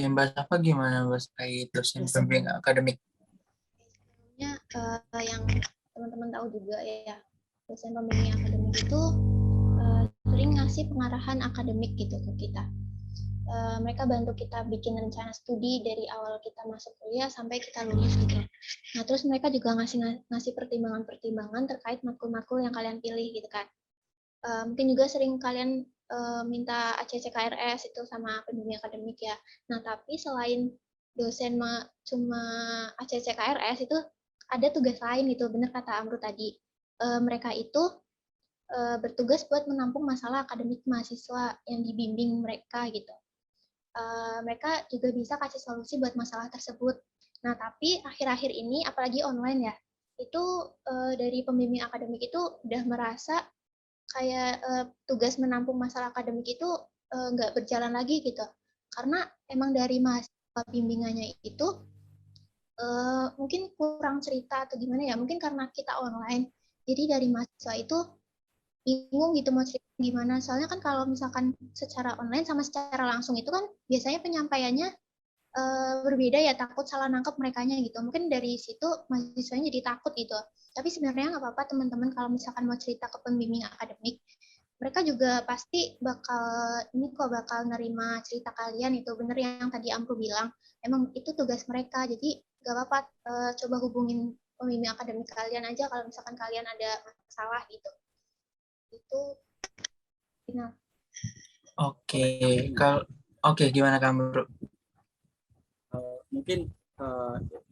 Speaker 1: Mbak Safa gimana Mbak terkait dosen pembimbing akademik?
Speaker 4: Sebelumnya yang teman-teman tahu juga ya, dosen pembimbing akademik itu sering ngasih pengarahan akademik gitu ke kita. Mereka bantu kita bikin rencana studi dari awal kita masuk kuliah sampai kita lulus gitu. Nah, terus mereka juga ngasih pertimbangan-pertimbangan terkait matkul-matkul yang kalian pilih gitu kan. Mungkin juga sering kalian minta ACC KRS itu sama pembimbing akademik ya. Nah, tapi selain dosen cuma ACC KRS itu ada tugas lain gitu, benar kata Amru tadi. Mereka itu bertugas buat menampung masalah akademik mahasiswa yang dibimbing mereka gitu. Mereka juga bisa kasih solusi buat masalah tersebut. Nah, tapi akhir-akhir ini, apalagi online ya, itu dari pembimbing akademik itu udah merasa kayak tugas menampung masalah akademik itu nggak berjalan lagi gitu. Karena emang dari mahasiswa bimbingannya itu mungkin kurang cerita atau gimana ya, mungkin karena kita online, jadi dari mahasiswa itu bingung gitu mau cerita gimana. Soalnya kan kalau misalkan secara online sama secara langsung itu kan biasanya penyampaiannya berbeda ya, takut salah nangkep merekanya gitu. Mungkin dari situ mahasiswanya jadi takut gitu. Tapi sebenarnya nggak apa-apa teman-teman kalau misalkan mau cerita ke pembimbing akademik, mereka juga pasti bakal nerima cerita kalian. Itu bener yang tadi Amru bilang, emang itu tugas mereka. Jadi nggak apa-apa, coba hubungin pembimbing akademik kalian aja kalau misalkan kalian ada masalah gitu. Itu final.
Speaker 1: Oke, gimana kamu?
Speaker 3: Mungkin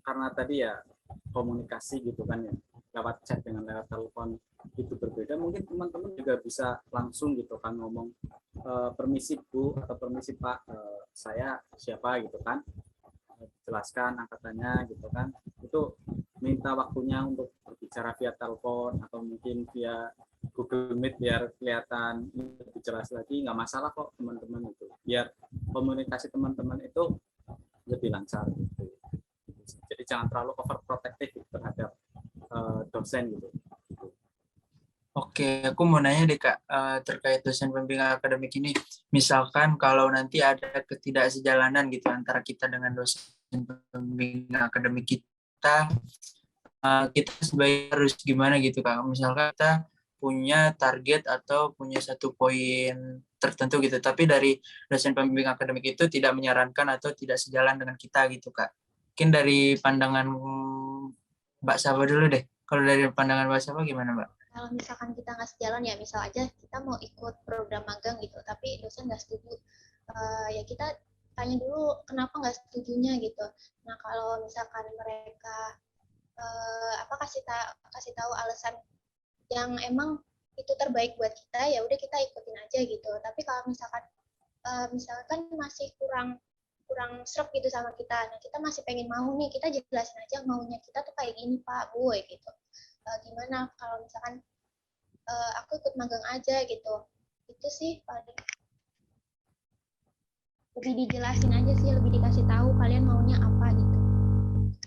Speaker 3: karena tadi ya komunikasi gitu kan ya, lewat chat dengan lewat telepon itu berbeda, mungkin teman-teman juga bisa langsung gitu kan ngomong, permisi Bu atau permisi Pak, saya siapa gitu kan, jelaskan angkatannya gitu kan, itu minta waktunya untuk berbicara via telepon atau mungkin via Google Meet biar kelihatan lebih jelas lagi, nggak masalah kok teman-teman itu, biar komunikasi teman-teman itu lebih lancar gitu. Jadi jangan terlalu overprotective terhadap dosen gitu.
Speaker 1: Oke, aku mau nanya deh Kak, terkait dosen pembimbing akademik ini. Misalkan kalau nanti ada ketidaksejalanan gitu antara kita dengan dosen pembimbing akademik kita, kita sebaiknya harus gimana gitu Kak? Misalkan kita punya target atau punya satu poin tertentu gitu, tapi dari dosen pembimbing akademik itu tidak menyarankan atau tidak sejalan dengan kita gitu Kak. Mungkin dari pandangan Mbak Saba dulu deh. Kalau dari pandangan Mbak Saba gimana Mbak?
Speaker 4: Kalau misalkan kita nggak sejalan ya, misal aja kita mau ikut program magang gitu, tapi dosen nggak setuju, ya kita tanya dulu kenapa nggak setujunya gitu. Nah kalau misalkan mereka kasih tahu alasan yang emang itu terbaik buat kita, ya udah kita ikutin aja gitu. Tapi kalau misalkan masih kurang serap gitu sama kita, nah kita masih pengen mau nih, kita jelasin aja maunya kita tuh kayak gini Pak Bu gitu. Gimana kalau misalkan aku ikut magang aja gitu, itu sih paling lebih dijelasin aja sih, lebih dikasih tahu kalian maunya apa gitu.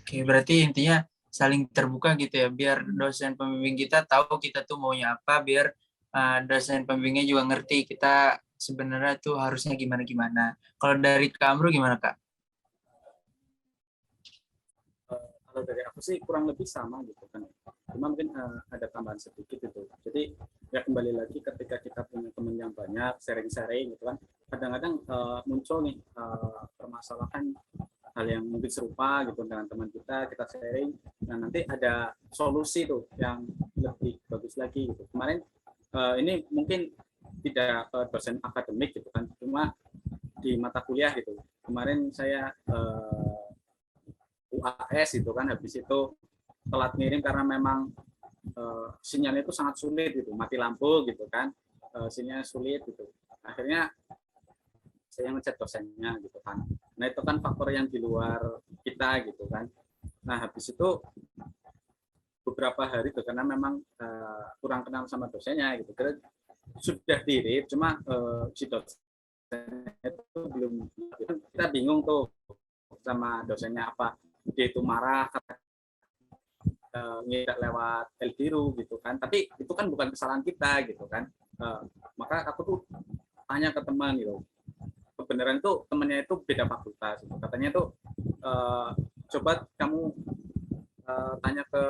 Speaker 1: Oke, berarti intinya saling terbuka gitu ya, biar dosen pembimbing kita tahu kita tuh maunya apa, biar dosen pembimbingnya juga ngerti kita sebenarnya tuh harusnya gimana-gimana. Kalau dari Kak Amru gimana Kak?
Speaker 3: Kalau dari aku sih kurang lebih sama gitu kan, cuma mungkin ada tambahan sedikit itu. Jadi ya kembali lagi ketika kita punya teman yang banyak, sharing-sharing gitu kan, kadang-kadang muncul nih permasalahan hal yang mungkin serupa gitu dengan teman kita sharing, dan nanti ada solusi tuh yang lebih bagus lagi gitu. Kemarin ini mungkin tidak dosen akademik gitu kan, cuma di mata kuliah gitu. Kemarin saya UAS itu kan, habis itu telat ngirim karena memang sinyalnya itu sangat sulit gitu, mati lampu gitu kan, sinyalnya sulit gitu. Akhirnya saya ngechat dosennya gitu kan. Nah itu kan faktor yang di luar kita gitu kan. Nah habis itu beberapa hari itu karena memang kurang kenal sama dosennya gitu, kira sudah dikirim, cuma si dosennya itu belum, kita bingung tuh sama dosennya, apa dia itu marah ngirim lewat Eldiru gitu kan, tapi itu kan bukan kesalahan kita gitu kan. Maka aku tuh tanya ke teman gitu, kebenaran tuh temennya itu beda fakultas gitu. Katanya tuh coba kamu tanya ke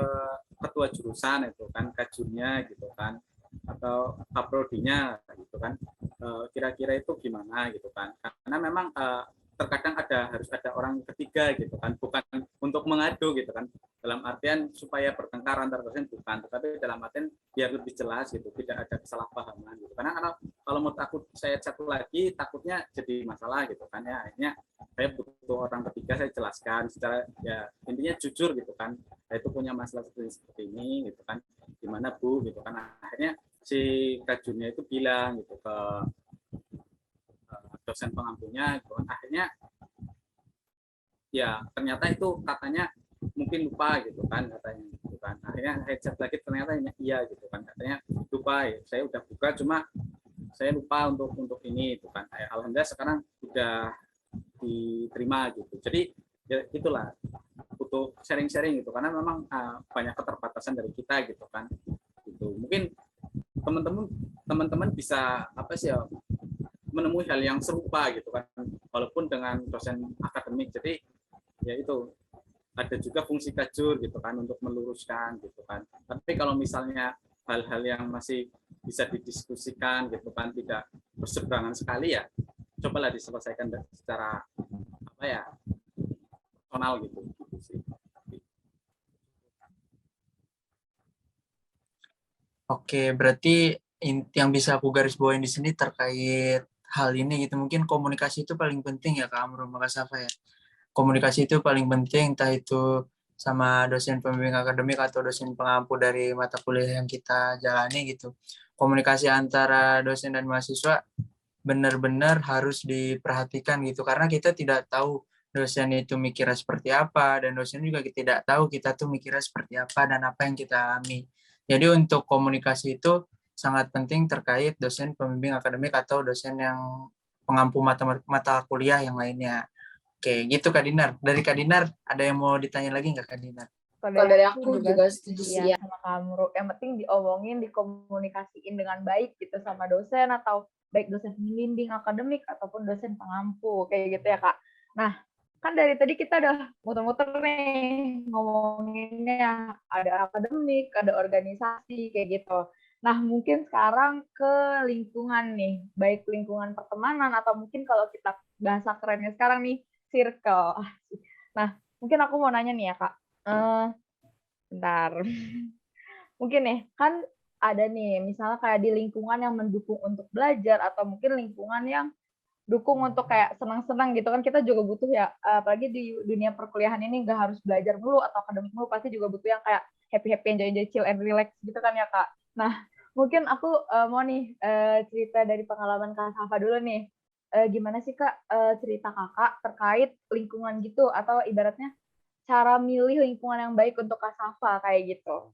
Speaker 3: ketua jurusan itu kan, kajurnya gitu kan, atau kaprodinya gitu kan, kira-kira itu gimana gitu kan, karena memang terkadang harus ada orang ketiga gitu kan, bukan untuk mengadu gitu kan, dalam artian supaya bertengkar antar dosen bukan, tetapi dalam artian biar lebih jelas gitu, tidak ada kesalahpahaman gitu. Karena kalau menurut aku saya satu lagi takutnya jadi masalah gitu kan ya, akhirnya saya butuh orang ketiga, saya jelaskan secara ya intinya jujur gitu kan, saya itu punya masalah seperti ini gitu kan, gimana Bu gitu kan. Akhirnya si kajunnya itu bilang gitu ke dosen pengampunya gitu kan. Akhirnya ya ternyata itu katanya mungkin lupa gitu kan, katanya gitu kan. Akhirnya saya chat lagi, ternyata iya gitu kan, katanya lupa ya, saya udah buka cuma saya lupa untuk ini itu kan. Alhamdulillah sekarang sudah diterima gitu. Jadi ya itulah, butuh sharing-sharing gitu, karena memang banyak keterbatasan dari kita gitu kan. Gitu. Mungkin teman-teman bisa apa sih ya, menemui hal yang serupa gitu kan, walaupun dengan dosen akademik. Jadi ya itu ada juga fungsi kajur gitu kan, untuk meluruskan gitu kan. Tapi kalau misalnya hal-hal yang masih bisa didiskusikan gitu kan, tidak berseberangan sekali, ya cobalah diselesaikan secara apa ya, personal gitu sih.
Speaker 1: Oke, berarti yang bisa aku garis bawain di sini terkait hal ini gitu, mungkin komunikasi itu paling penting ya Kak Amru, Kak Safa ya. Komunikasi itu paling penting, entah itu sama dosen pembimbing akademik atau dosen pengampu dari mata kuliah yang kita jalani gitu. Komunikasi antara dosen dan mahasiswa benar-benar harus diperhatikan gitu, karena kita tidak tahu dosen itu mikirnya seperti apa, dan dosen juga tidak tahu kita tuh mikirnya seperti apa dan apa yang kita alami. Jadi untuk komunikasi itu sangat penting terkait dosen pembimbing akademik atau dosen yang pengampu mata kuliah yang lainnya. Oke, gitu Kak Dinar. Dari Kak Dinar, ada yang mau ditanya lagi nggak Kak Dinar?
Speaker 2: Kalau dari aku juga setuju sih ya sama kamu. Yang penting diomongin, dikomunikasiin dengan baik gitu sama dosen, atau baik dosen pembimbing akademik ataupun dosen pengampu kayak gitu ya Kak. Nah, kan dari tadi kita udah muter-muter nih ngomonginnya, ada akademik, ada organisasi kayak gitu. Nah, mungkin sekarang ke lingkungan nih, baik lingkungan pertemanan atau mungkin kalau kita bahasa kerennya sekarang nih, circle. Nah, mungkin aku mau nanya nih ya Kak. Bentar. Mungkin nih, kan ada nih, misalnya kayak di lingkungan yang mendukung untuk belajar, atau mungkin lingkungan yang dukung untuk kayak senang-senang gitu kan, kita juga butuh ya, apalagi di dunia perkuliahan ini nggak harus belajar mulu atau akademik mulu, pasti juga butuh yang kayak happy-happy, enjoy-enjoy, chill and relax gitu kan ya Kak. Nah, mungkin aku mau nih cerita dari pengalaman Kak Safa dulu nih. Gimana sih Kak cerita Kakak terkait lingkungan gitu, atau ibaratnya cara milih lingkungan yang baik untuk Kak Safa kayak gitu.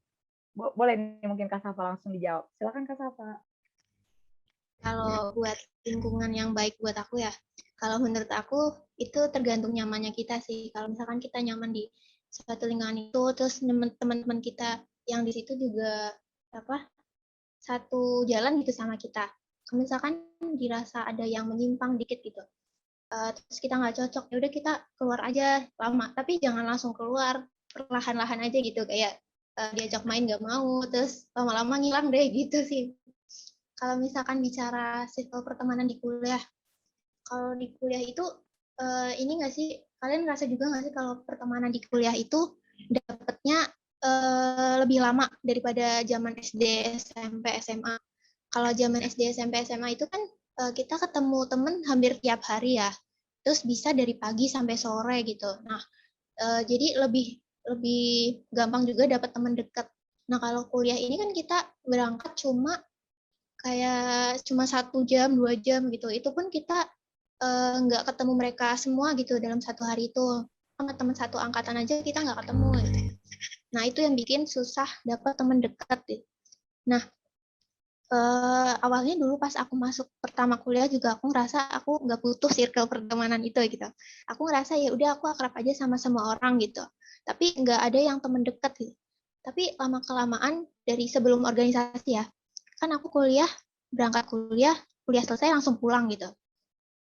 Speaker 2: Boleh nih mungkin Kak Safa langsung dijawab. Silakan Kak Safa.
Speaker 4: Kalau buat lingkungan yang baik buat aku ya, kalau menurut aku itu tergantung nyamannya kita sih. Kalau misalkan kita nyaman di suatu lingkungan itu, terus teman-teman kita yang di situ juga satu jalan gitu sama kita. Kalau misalkan dirasa ada yang menyimpang dikit gitu, terus kita nggak cocok, ya udah kita keluar aja lama, tapi jangan langsung keluar, perlahan-lahan aja gitu, kayak diajak main nggak mau, terus lama-lama ngilang deh gitu sih. Kalau misalkan bicara circle pertemanan di kuliah, kalau di kuliah itu ini nggak sih, kalian ngerasa juga nggak sih kalau pertemanan di kuliah itu dapatnya lebih lama daripada zaman SD, SMP, SMA. Kalau zaman SD, SMP, SMA itu kan kita ketemu temen hampir tiap hari ya, terus bisa dari pagi sampai sore gitu. Nah, jadi lebih gampang juga dapat teman dekat. Nah, kalau kuliah ini kan kita berangkat cuma 1 jam, 2 jam gitu. Itu pun kita nggak ketemu mereka semua gitu dalam satu hari itu. Teman satu angkatan aja kita nggak ketemu gitu. Nah, itu yang bikin susah dapat teman dekat gitu. Nah, awalnya dulu pas aku masuk pertama kuliah juga aku ngerasa aku nggak butuh circle pertemanan itu gitu. Aku ngerasa ya udah aku akrab aja sama semua orang gitu. Tapi nggak ada yang temen deket gitu. Tapi lama kelamaan dari sebelum organisasi ya, kan aku berangkat kuliah selesai langsung pulang gitu.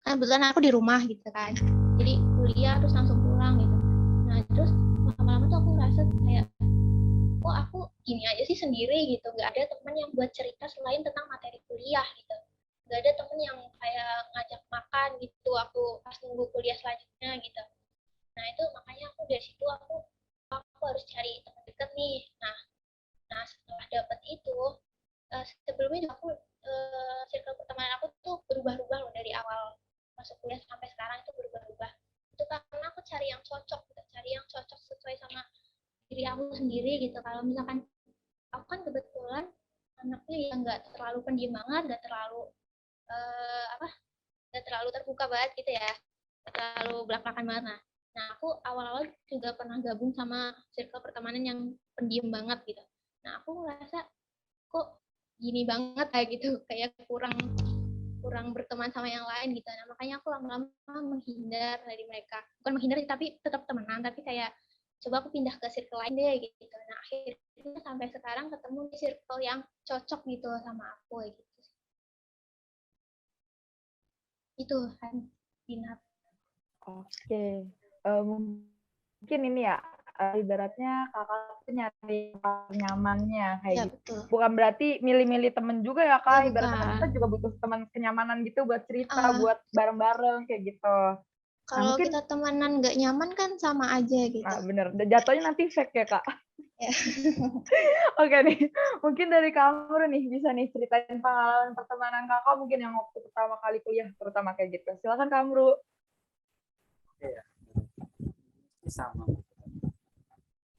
Speaker 4: Kan kebetulan aku di rumah gitu kan. Jadi kuliah terus langsung pulang gitu. Nah terus lama-lama tuh aku ngerasa kayak kok aku gini aja sih sendiri gitu, nggak ada teman yang buat cerita selain tentang materi kuliah gitu, nggak ada teman yang kayak ngajak makan gitu aku pas nunggu kuliah selanjutnya gitu. Nah itu makanya aku dari situ aku harus cari teman dekat nih. Nah setelah dapet itu sebelumnya aku circle pertemanan aku tuh berubah-ubah loh dari awal masuk kuliah sampai sekarang itu berubah-ubah. Itu karena aku cari yang cocok gitu, cari yang cocok sesuai sama diri aku sendiri gitu. Kalau misalkan aku kan kebetulan anaknya yang nggak terlalu pendiam banget, nggak terlalu nggak terlalu terbuka banget gitu ya, nggak terlalu belak-belakan banget. Nah aku awal-awal juga pernah gabung sama circle pertemanan yang pendiam banget gitu. Nah aku ngerasa kok gini banget kayak gitu, kayak kurang berteman sama yang lain gitu. Nah makanya aku lama-lama menghindar dari mereka, bukan menghindar tapi tetap temenan, tapi kayak coba aku pindah ke circle lain deh gitu. Nah akhirnya sampai sekarang ketemu di circle yang cocok gitu sama aku gitu. Itu kan Dinar.
Speaker 2: Oke. Mungkin ini ya, ibaratnya kakak tuh nyari nyamannya kayak
Speaker 4: Ya
Speaker 2: gitu.
Speaker 4: betul.
Speaker 2: Bukan berarti milih-milih temen juga ya kak,
Speaker 4: Oh,
Speaker 2: ibaratnya kan kita
Speaker 4: bukan.
Speaker 2: juga butuh teman kenyamanan gitu buat cerita, buat bareng-bareng kayak gitu. Nah
Speaker 4: Kalau
Speaker 2: mungkin,
Speaker 4: kita temenan nggak nyaman kan sama aja gitu.
Speaker 2: nah bener, jatuhnya nanti fake ya kak.
Speaker 4: Ya.
Speaker 2: Oke nih, mungkin dari kamu nih bisa nih ceritain pengalaman pertemanan kakak mungkin yang waktu pertama kali kuliah terutama kayak gitu. Silakan kamu.
Speaker 3: Iya, sama.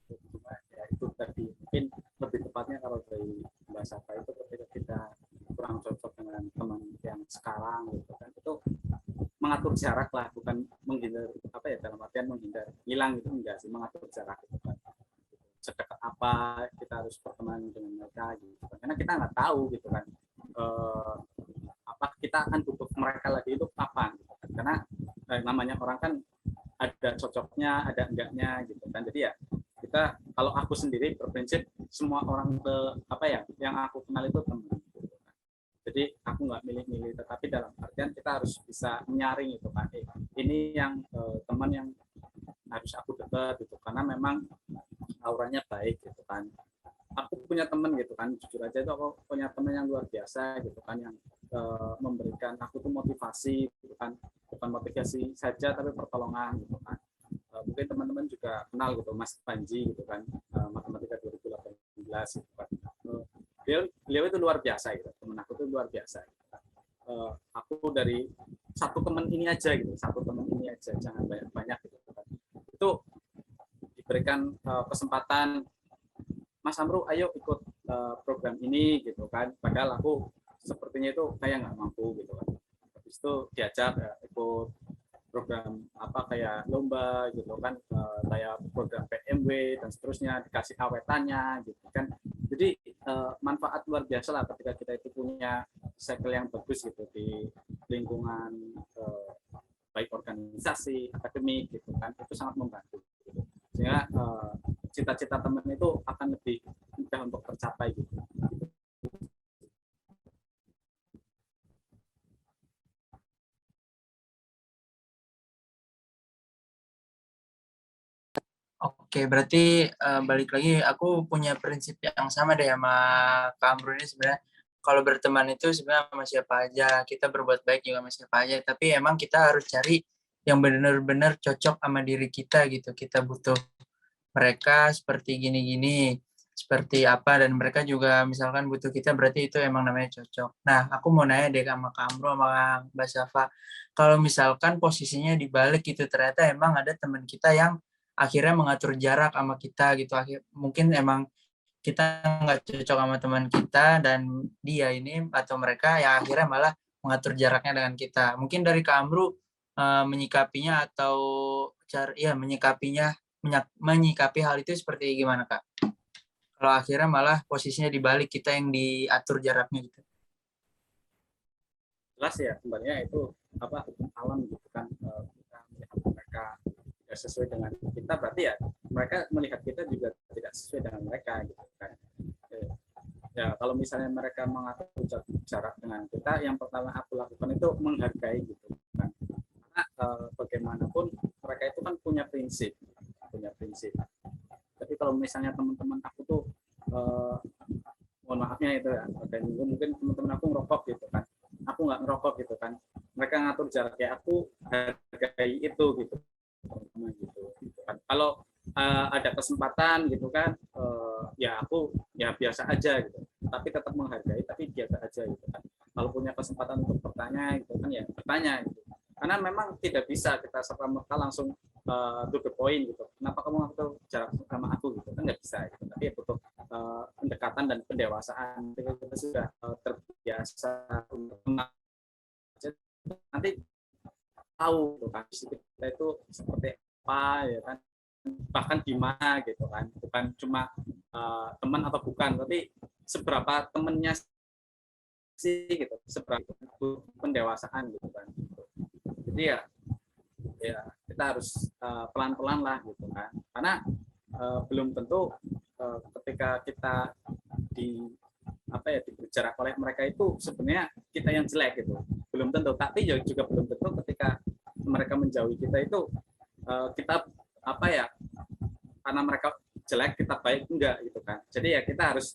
Speaker 3: Cuma ya itu tadi mungkin lebih tepatnya kalau dari bahasa apa itu ketika kita kurang cocok dengan teman yang sekarang gitu kan, itu mengatur jarak lah, bukan menghindar apa ya dalam arti menghilang itu enggak sih, mengatur jarak gitu kan. Sedekat apa kita harus berteman dengan mereka gitu kan. Karena kita nggak tahu gitu kan apa kita akan butuh mereka lagi itu kapan gitu kan. Karena namanya orang kan ada cocoknya ada enggaknya gitu kan. Jadi ya kita, kalau aku sendiri berprinsip semua orang apa ya yang aku kenal itu teman gitu kan. Jadi aku nggak milih-milih, tetapi dalam artian kita harus bisa menyaring itu kan, ini yang teman yang harus aku dekat gitu, karena memang auranya baik gitu kan. Aku punya teman gitu kan, jujur aja itu aku punya teman yang luar biasa gitu kan, yang memberikan aku tuh motivasi gitu kan, bukan motivasi saja tapi pertolongan gitu kan. Mungkin teman-teman juga kenal gitu Mas Panji gitu kan, matematika 2018 gitu kan. Beliau itu luar biasa gitu, teman aku itu luar biasa gitu kan. Aku dari satu teman ini aja gitu, satu teman ini aja, jangan banyak-banyak gitu kan. Itu diberikan kesempatan, Mas Amru ayo ikut program ini gitu kan, padahal aku sepertinya itu kayak nggak mampu gitu kan. Habis itu diajak ikut program apa kayak lomba gitu kan, kayak program PMW dan seterusnya, dikasih awetannya gitu kan. Jadi manfaat luar biasa lah ketika kita itu punya circle yang bagus gitu di lingkungan baik organisasi, akademik gitu kan, itu sangat membantu gitu. Sehingga cita-cita teman itu akan lebih mudah untuk tercapai gitu.
Speaker 1: Oke, berarti balik lagi aku punya prinsip yang sama deh sama Kak Amru ini sebenarnya. Kalau berteman itu sebenarnya sama siapa aja, kita berbuat baik juga sama siapa aja, tapi emang kita harus cari yang benar-benar cocok sama diri kita gitu. Kita butuh mereka seperti gini-gini, seperti apa, dan mereka juga misalkan butuh kita, berarti itu emang namanya cocok. Nah, aku mau nanya deh sama Kak Amru sama Mbak Safa, kalau misalkan posisinya dibalik gitu, ternyata emang ada teman kita yang akhirnya mengatur jarak sama kita gitu, mungkin emang kita nggak cocok sama teman kita, dan dia ini atau mereka yang akhirnya malah mengatur jaraknya dengan kita. Mungkin dari Kak Amru menyikapinya atau menyikapi hal itu seperti gimana Kak? Kalau akhirnya malah posisinya dibalik, kita yang diatur jaraknya gitu.
Speaker 3: Jelas ya sebenarnya itu apa hukum alam gitu kan, kita melihat mereka tidak sesuai dengan kita, berarti ya mereka melihat kita juga tidak sesuai dengan mereka gitu kan. Ya kalau misalnya mereka mengatur jarak dengan kita, yang pertama aku lakukan itu menghargai gitu kan, karena bagaimanapun mereka itu kan punya prinsip. Tapi kalau misalnya teman-teman aku tuh mohon maafnya itu ya, mungkin teman-teman aku ngerokok gitu kan, aku nggak ngerokok gitu kan, mereka ngatur jarak, ya aku hargai itu gitu kan. Kalau ada kesempatan gitu kan, ya aku ya biasa aja gitu, tapi tetap menghargai, tapi biasa aja gitu kan. Kalau punya kesempatan untuk bertanya gitu kan, ya bertanya gitu, karena memang tidak bisa kita serta-merta langsung to the point gitu, kenapa kamu ngatur jarak sama aku gitu kan, nggak bisa gitu. Tapi ya butuh pendekatan dan pendewasaan. Kita sudah terbiasa untuk nanti tahu tuh kan kita itu seperti apa ya kan, bahkan di mana gitu kan, bukan cuma teman atau bukan, tapi seberapa temennya sih gitu, seberapa pendewasaan gitu kan. Jadi ya kita harus pelan-pelan lah gitu kan, karena belum tentu ketika kita diberi jarak oleh mereka itu sebenarnya kita yang jelek gitu, belum tentu. Tapi juga belum tentu ketika mereka menjauhi kita itu kita karena mereka jelek kita baik, enggak gitu kan. Jadi ya kita harus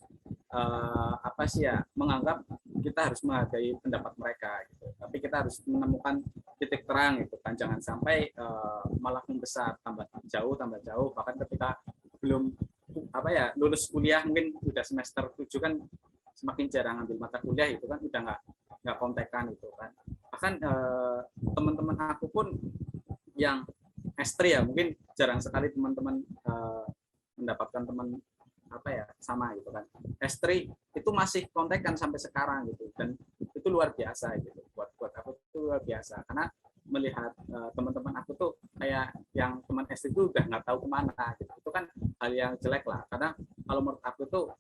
Speaker 3: menganggap kita harus menghargai pendapat mereka gitu. Tapi kita harus menemukan titik terang gitu kan, jangan sampai malah membesar, tambah jauh, bahkan ketika belum lulus kuliah, mungkin udah semester 7 kan semakin jarang ambil mata kuliah itu kan, udah nggak kontekan itu kan. Bahkan teman-teman aku pun yang S3 ya, mungkin jarang sekali teman-teman mendapatkan teman sama gitu kan. S3 itu masih kontekan sampai sekarang gitu, dan itu luar biasa gitu, buat aku itu luar biasa, karena melihat teman-teman aku tuh kayak yang teman SD itu udah nggak tahu kemana gitu. Itu kan hal yang jelek lah, karena kalau menurut aku tuh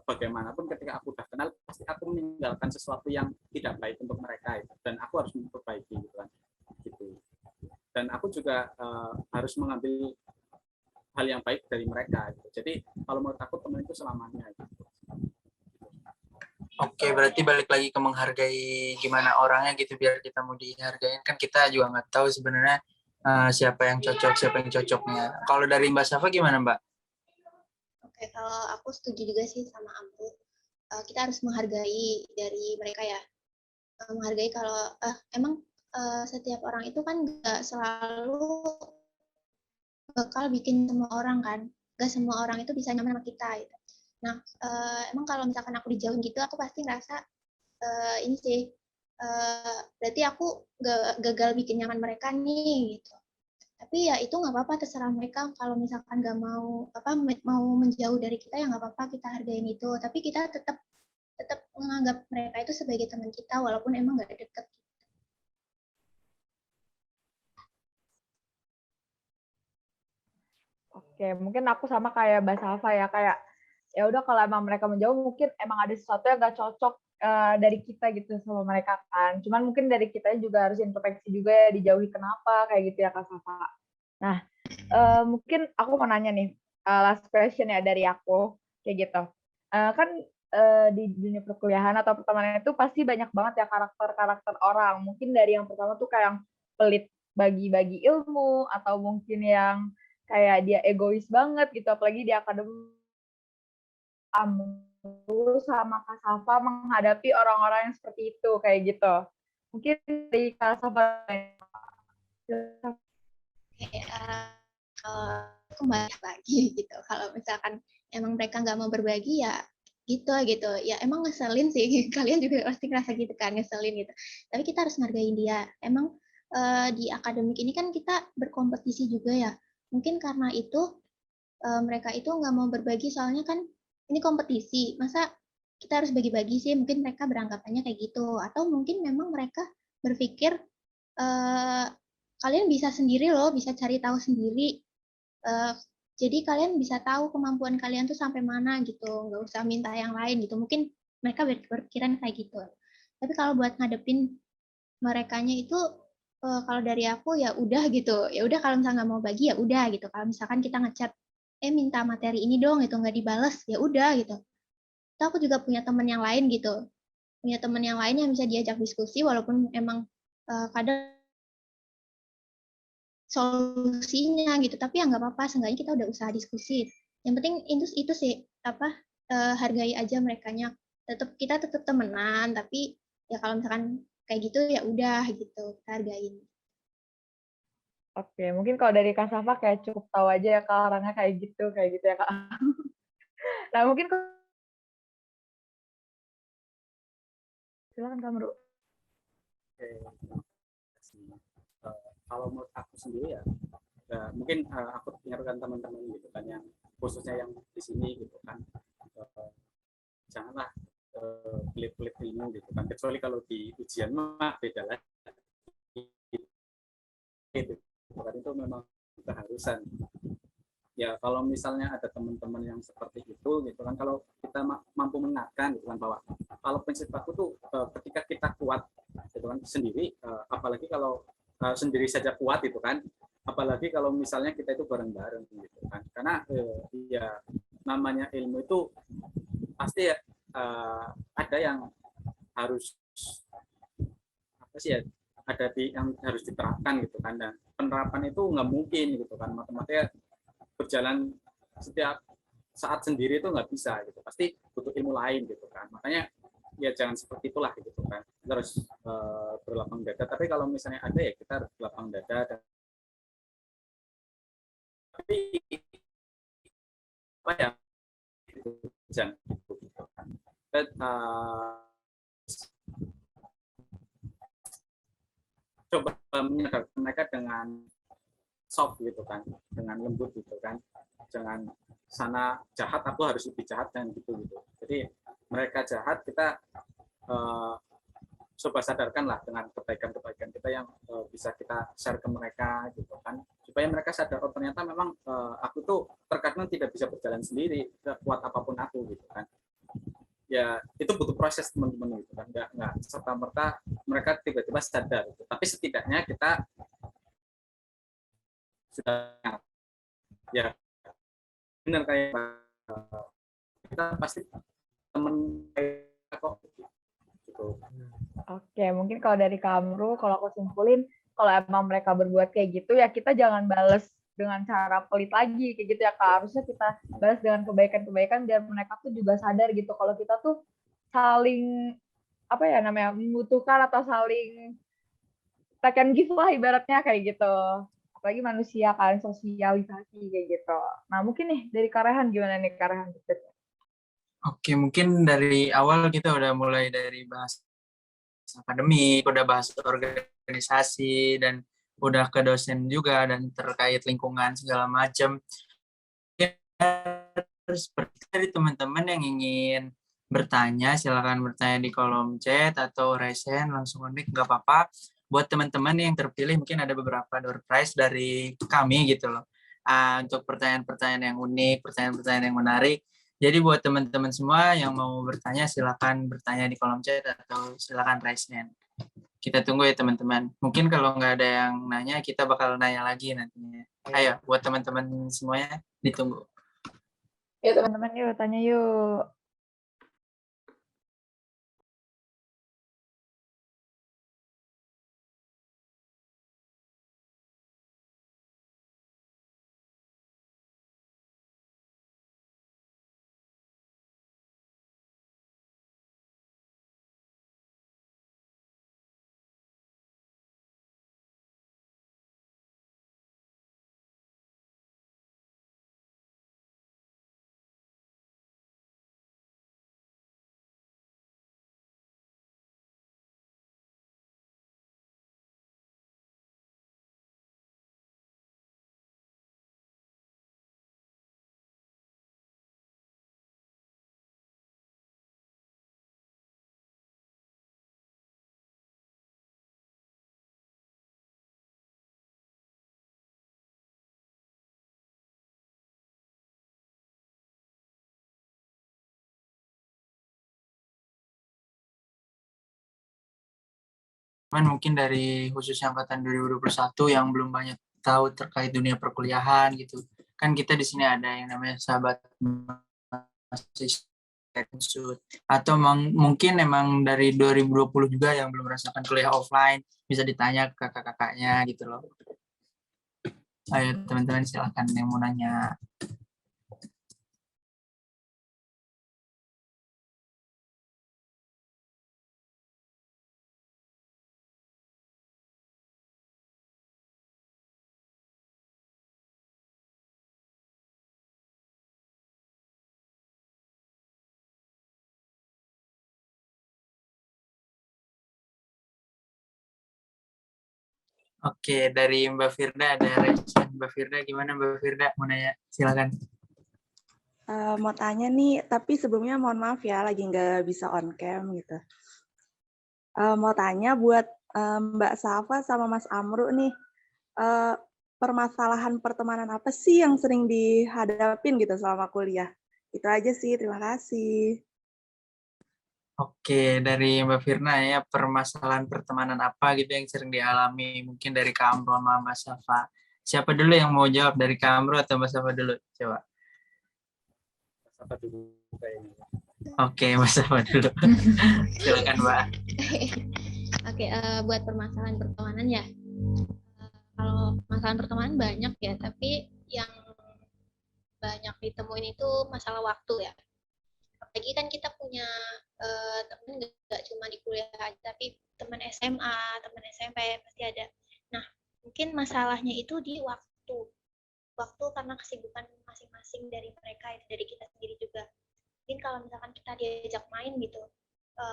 Speaker 3: bagaimanapun ketika aku udah kenal pasti aku meninggalkan sesuatu yang tidak baik untuk mereka itu, dan aku harus memperbaiki gitu kan gitu. Dan aku juga harus mengambil hal yang baik dari mereka gitu. Jadi kalau menurut aku teman itu selamanya gitu.
Speaker 1: Oke, berarti balik lagi ke menghargai gimana orangnya gitu biar kita mau dihargain. Kan kita juga nggak tahu sebenarnya siapa yang cocok, siapa yang cocoknya. Kalau dari Mbak Safa gimana, Mbak?
Speaker 4: Oke, kalau aku setuju juga sih sama Amru. Kita harus menghargai dari mereka ya. Menghargai kalau emang setiap orang itu kan nggak selalu bakal bikin semua orang kan. Nggak semua orang itu bisa nyaman sama kita gitu. Nah, emang kalau misalkan aku dijauhin gitu, aku pasti ngerasa ini sih, berarti aku gagal bikin nyaman mereka nih gitu. Tapi ya itu nggak apa-apa, terserah mereka. Kalau misalkan nggak mau mau menjauh dari kita, ya nggak apa-apa, kita hargain itu. Tapi kita tetap tetap menganggap mereka itu sebagai teman kita walaupun emang nggak deket.
Speaker 2: Oke, mungkin aku sama kayak Mbak Safa ya, kayak ya udah kalau emang mereka menjauh mungkin emang ada sesuatu yang gak cocok dari kita gitu sama mereka kan. Cuman mungkin dari kita juga harus introspeksi juga ya, dijauhi kenapa kayak gitu ya Kak Safa. Nah, mungkin aku mau nanya nih, last question ya dari aku kayak gitu. Kan di dunia perkuliahan atau pertemanan itu pasti banyak banget ya karakter-karakter orang. Mungkin dari yang pertama tuh kayak yang pelit bagi-bagi ilmu, atau mungkin yang kayak dia egois banget gitu, apalagi di akademi. Amru sama Kak Safa menghadapi orang-orang yang seperti itu kayak gitu. Mungkin dari Kak Safa.
Speaker 4: Kayak kembali lagi gitu. Kalau misalkan emang mereka nggak mau berbagi ya gitu gitu. Ya emang ngeselin sih. Kalian juga pasti ngerasa gitu kan, ngeselin gitu. Tapi kita harus ngargain dia. Emang di akademik ini kan kita berkompetisi juga ya. Mungkin karena itu mereka itu nggak mau berbagi, soalnya kan ini kompetisi. Masa kita harus bagi-bagi sih? Mungkin mereka beranggapannya kayak gitu. Atau mungkin memang mereka berpikir kalian bisa sendiri loh, bisa cari tahu sendiri. Jadi kalian bisa tahu kemampuan kalian tuh sampai mana gitu, nggak usah minta yang lain gitu. Mungkin mereka berpikiran kayak gitu. Tapi kalau buat ngadepin merekanya itu, kalau dari aku ya udah gitu. Ya udah kalau misalnya nggak mau bagi ya udah gitu. Kalau misalkan kita ngechat, minta materi ini dong gitu, nggak dibales, ya udah gitu. Atau aku juga punya teman yang lain gitu. Punya teman yang lain yang bisa diajak diskusi walaupun emang kadang solusinya gitu, tapi ya nggak apa-apa, seenggaknya kita udah usaha diskusi. Yang penting itu sih hargai aja merekanya. Kita tetap temenan, tapi ya kalau misalkan kayak gitu ya udah gitu, kita hargain.
Speaker 2: Oke, mungkin kalau dari Kak Safa kayak cukup tahu aja ya Kak orangnya kayak gitu ya Kak. Nah mungkin silakan Kak Mru.
Speaker 3: Oke. Kalau menurut aku sendiri ya, mungkin aku ingatkan teman-teman gitu kan, yang khususnya yang di sini gitu kan, janganlah pelit-pelit ilmu gitu kan, kecuali kalau di ujian mah beda lagi gitu kan, itu memang keharusan. Ya kalau misalnya ada teman-teman yang seperti itu gitu kan, kalau kita mampu mengingatkan gitu kan, bahwa kalau prinsip aku tuh ketika kita kuat gitu kan sendiri, apalagi kalau sendiri saja kuat gitu kan, apalagi kalau misalnya kita itu bareng-bareng gitu kan, karena ya namanya ilmu itu pasti ya, ada yang harus apa sih ya, ada yang harus diterapkan gitu kan, dan penerapan itu nggak mungkin gitu kan, matematika berjalan setiap saat sendiri itu nggak bisa gitu, pasti butuh ilmu lain gitu kan. Makanya ya jangan seperti itulah gitu kan, kita harus berlapang dada. Tapi kalau misalnya ada ya kita harus berlapang dada, dan tapi apa ya gitu, jangan gitu kan. Dan, coba menyadarkan mereka dengan soft gitu kan, dengan lembut gitu kan, jangan sana jahat aku harus lebih jahat dan gitu. Jadi mereka jahat, kita coba sadarkan lah dengan kebaikan-kebaikan kita yang bisa kita share ke mereka gitu kan, supaya mereka sadar oh ternyata memang aku tuh terkadang tidak bisa berjalan sendiri kuat apapun aku gitu kan. Ya itu butuh proses teman-teman gitu kan, nggak serta merta mereka tiba-tiba sadar gitu. Tapi setidaknya kita sudah ya benar kayak kita pasti temen kayak kok gitu.
Speaker 2: Oke, mungkin kalau dari Kamru, kalau aku simpulin, kalau emang mereka berbuat kayak gitu, ya kita jangan bales dengan cara pelit lagi, kayak gitu ya Kak. Harusnya kita balas dengan kebaikan-kebaikan, biar mereka tuh juga sadar gitu, kalau kita tuh saling, apa ya namanya, membutuhkan atau saling take and give lah ibaratnya kayak gitu. Apalagi manusia kan, sosialisasi kayak gitu. Nah, mungkin nih, dari Karehan, gimana nih Karehan?
Speaker 1: Oke, mungkin dari awal kita udah mulai dari bahas akademik, udah bahas organisasi, dan udah ke dosen juga, dan terkait lingkungan segala macam. Seperti dari teman-teman yang ingin bertanya, silakan bertanya di kolom chat atau resen langsung unik, nggak apa-apa. Buat teman-teman yang terpilih, mungkin ada beberapa door prize dari kami gitu loh. Untuk pertanyaan-pertanyaan yang unik, pertanyaan-pertanyaan yang menarik. Jadi buat teman-teman semua yang mau bertanya, silakan bertanya di kolom chat atau silakan raise hand. Kita tunggu ya teman-teman. Mungkin kalau nggak ada yang nanya, kita bakal nanya lagi nantinya. Ayo, buat teman-teman semuanya, ditunggu.
Speaker 2: Ya teman-teman, yuk tanya yuk.
Speaker 1: Cuman mungkin dari khususnya angkatan 2021 yang belum banyak tahu terkait dunia perkuliahan gitu. Kan kita di sini ada yang namanya sahabat mahasiswa atau mungkin emang dari 2020 juga yang belum merasakan kuliah offline, bisa ditanya ke kakak-kakaknya gitu loh. Ayo teman-teman silakan yang mau nanya. Oke, dari Mbak Firda ada reaction. Mbak Firda gimana Mbak Firda? Mau nanya? Silakan.
Speaker 5: Mau tanya nih, tapi sebelumnya mohon maaf ya, lagi nggak bisa on cam gitu. Mau tanya buat Mbak Safa sama Mas Amru nih, permasalahan pertemanan apa sih yang sering dihadapin gitu selama kuliah? Itu aja sih, terima kasih.
Speaker 1: Oke, dari Mbak Firna ya, permasalahan pertemanan apa gitu yang sering dialami mungkin dari Kak Amro sama Mbak Safa. Siapa dulu yang mau jawab, dari Kak Amro atau Mbak Safa dulu? Coba.
Speaker 3: Apa dulu kayaknya.
Speaker 1: Oke, Mbak Safa dulu. Silakan Mbak.
Speaker 4: Oke, buat permasalahan pertemanan ya. Kalau permasalahan pertemanan banyak ya, tapi yang banyak ditemuin itu masalah waktu ya. Apalagi kan kita punya temen nggak cuma di kuliah aja, tapi teman SMA, teman SMP pasti ada. Nah, mungkin masalahnya itu di waktu. Waktu karena kesibukan masing-masing dari mereka, itu dari kita sendiri juga. Mungkin kalau misalkan kita diajak main gitu,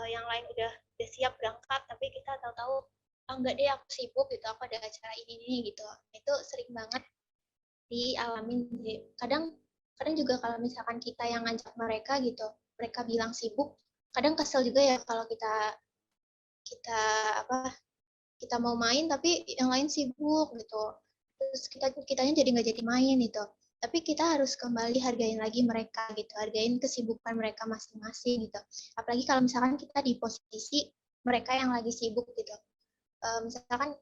Speaker 4: yang lain udah siap berangkat, tapi kita tahu-tahu, oh enggak deh aku sibuk gitu, aku ada acara ini gitu. Itu sering banget dialamin. Kadang juga kalau misalkan kita yang ngajak mereka gitu, mereka bilang sibuk, kadang kesel juga ya kalau kita kita kita mau main tapi yang lain sibuk gitu, terus kitanya jadi nggak jadi main gitu. Tapi kita harus kembali hargain lagi mereka gitu, hargain kesibukan mereka masing-masing gitu. Apalagi kalau misalkan kita di posisi mereka yang lagi sibuk gitu. Misalkan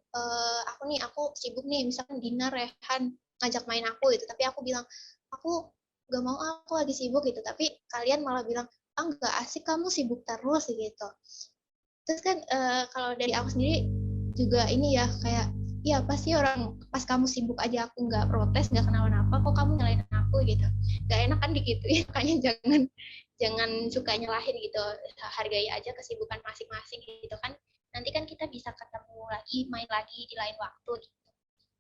Speaker 4: aku sibuk nih, misalkan Dina, Rehan ngajak main aku gitu, tapi aku bilang aku gak mau, aku lagi sibuk gitu, tapi kalian malah bilang nggak asik, kamu sibuk terus gitu. Terus kan kalau dari aku sendiri juga ini ya, kayak ya pasti orang pas kamu sibuk aja aku nggak protes, nggak kenapa-napa, kok kamu nyalain aku gitu, nggak enak kan gitu ya. Makanya jangan suka nyalahin gitu, hargai aja kesibukan masing-masing gitu kan, nanti kan kita bisa ketemu lagi, main lagi di lain waktu gitu.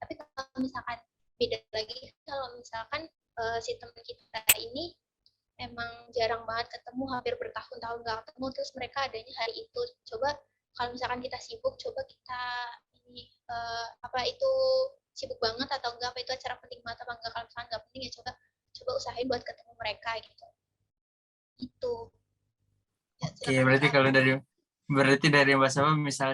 Speaker 4: Tapi kalau misalkan beda lagi, kalau misalkan si teman kita ini emang jarang banget ketemu, hampir bertahun-tahun nggak ketemu, terus mereka adanya hari itu. Coba kalau misalkan kita sibuk, coba kita ini apa itu sibuk banget atau enggak, apa itu acara penting banget apa enggak. Kalau misalkan nggak penting ya coba usahain buat ketemu mereka gitu. Itu. Ya,
Speaker 1: Oke, berarti dari Mbak Safa misal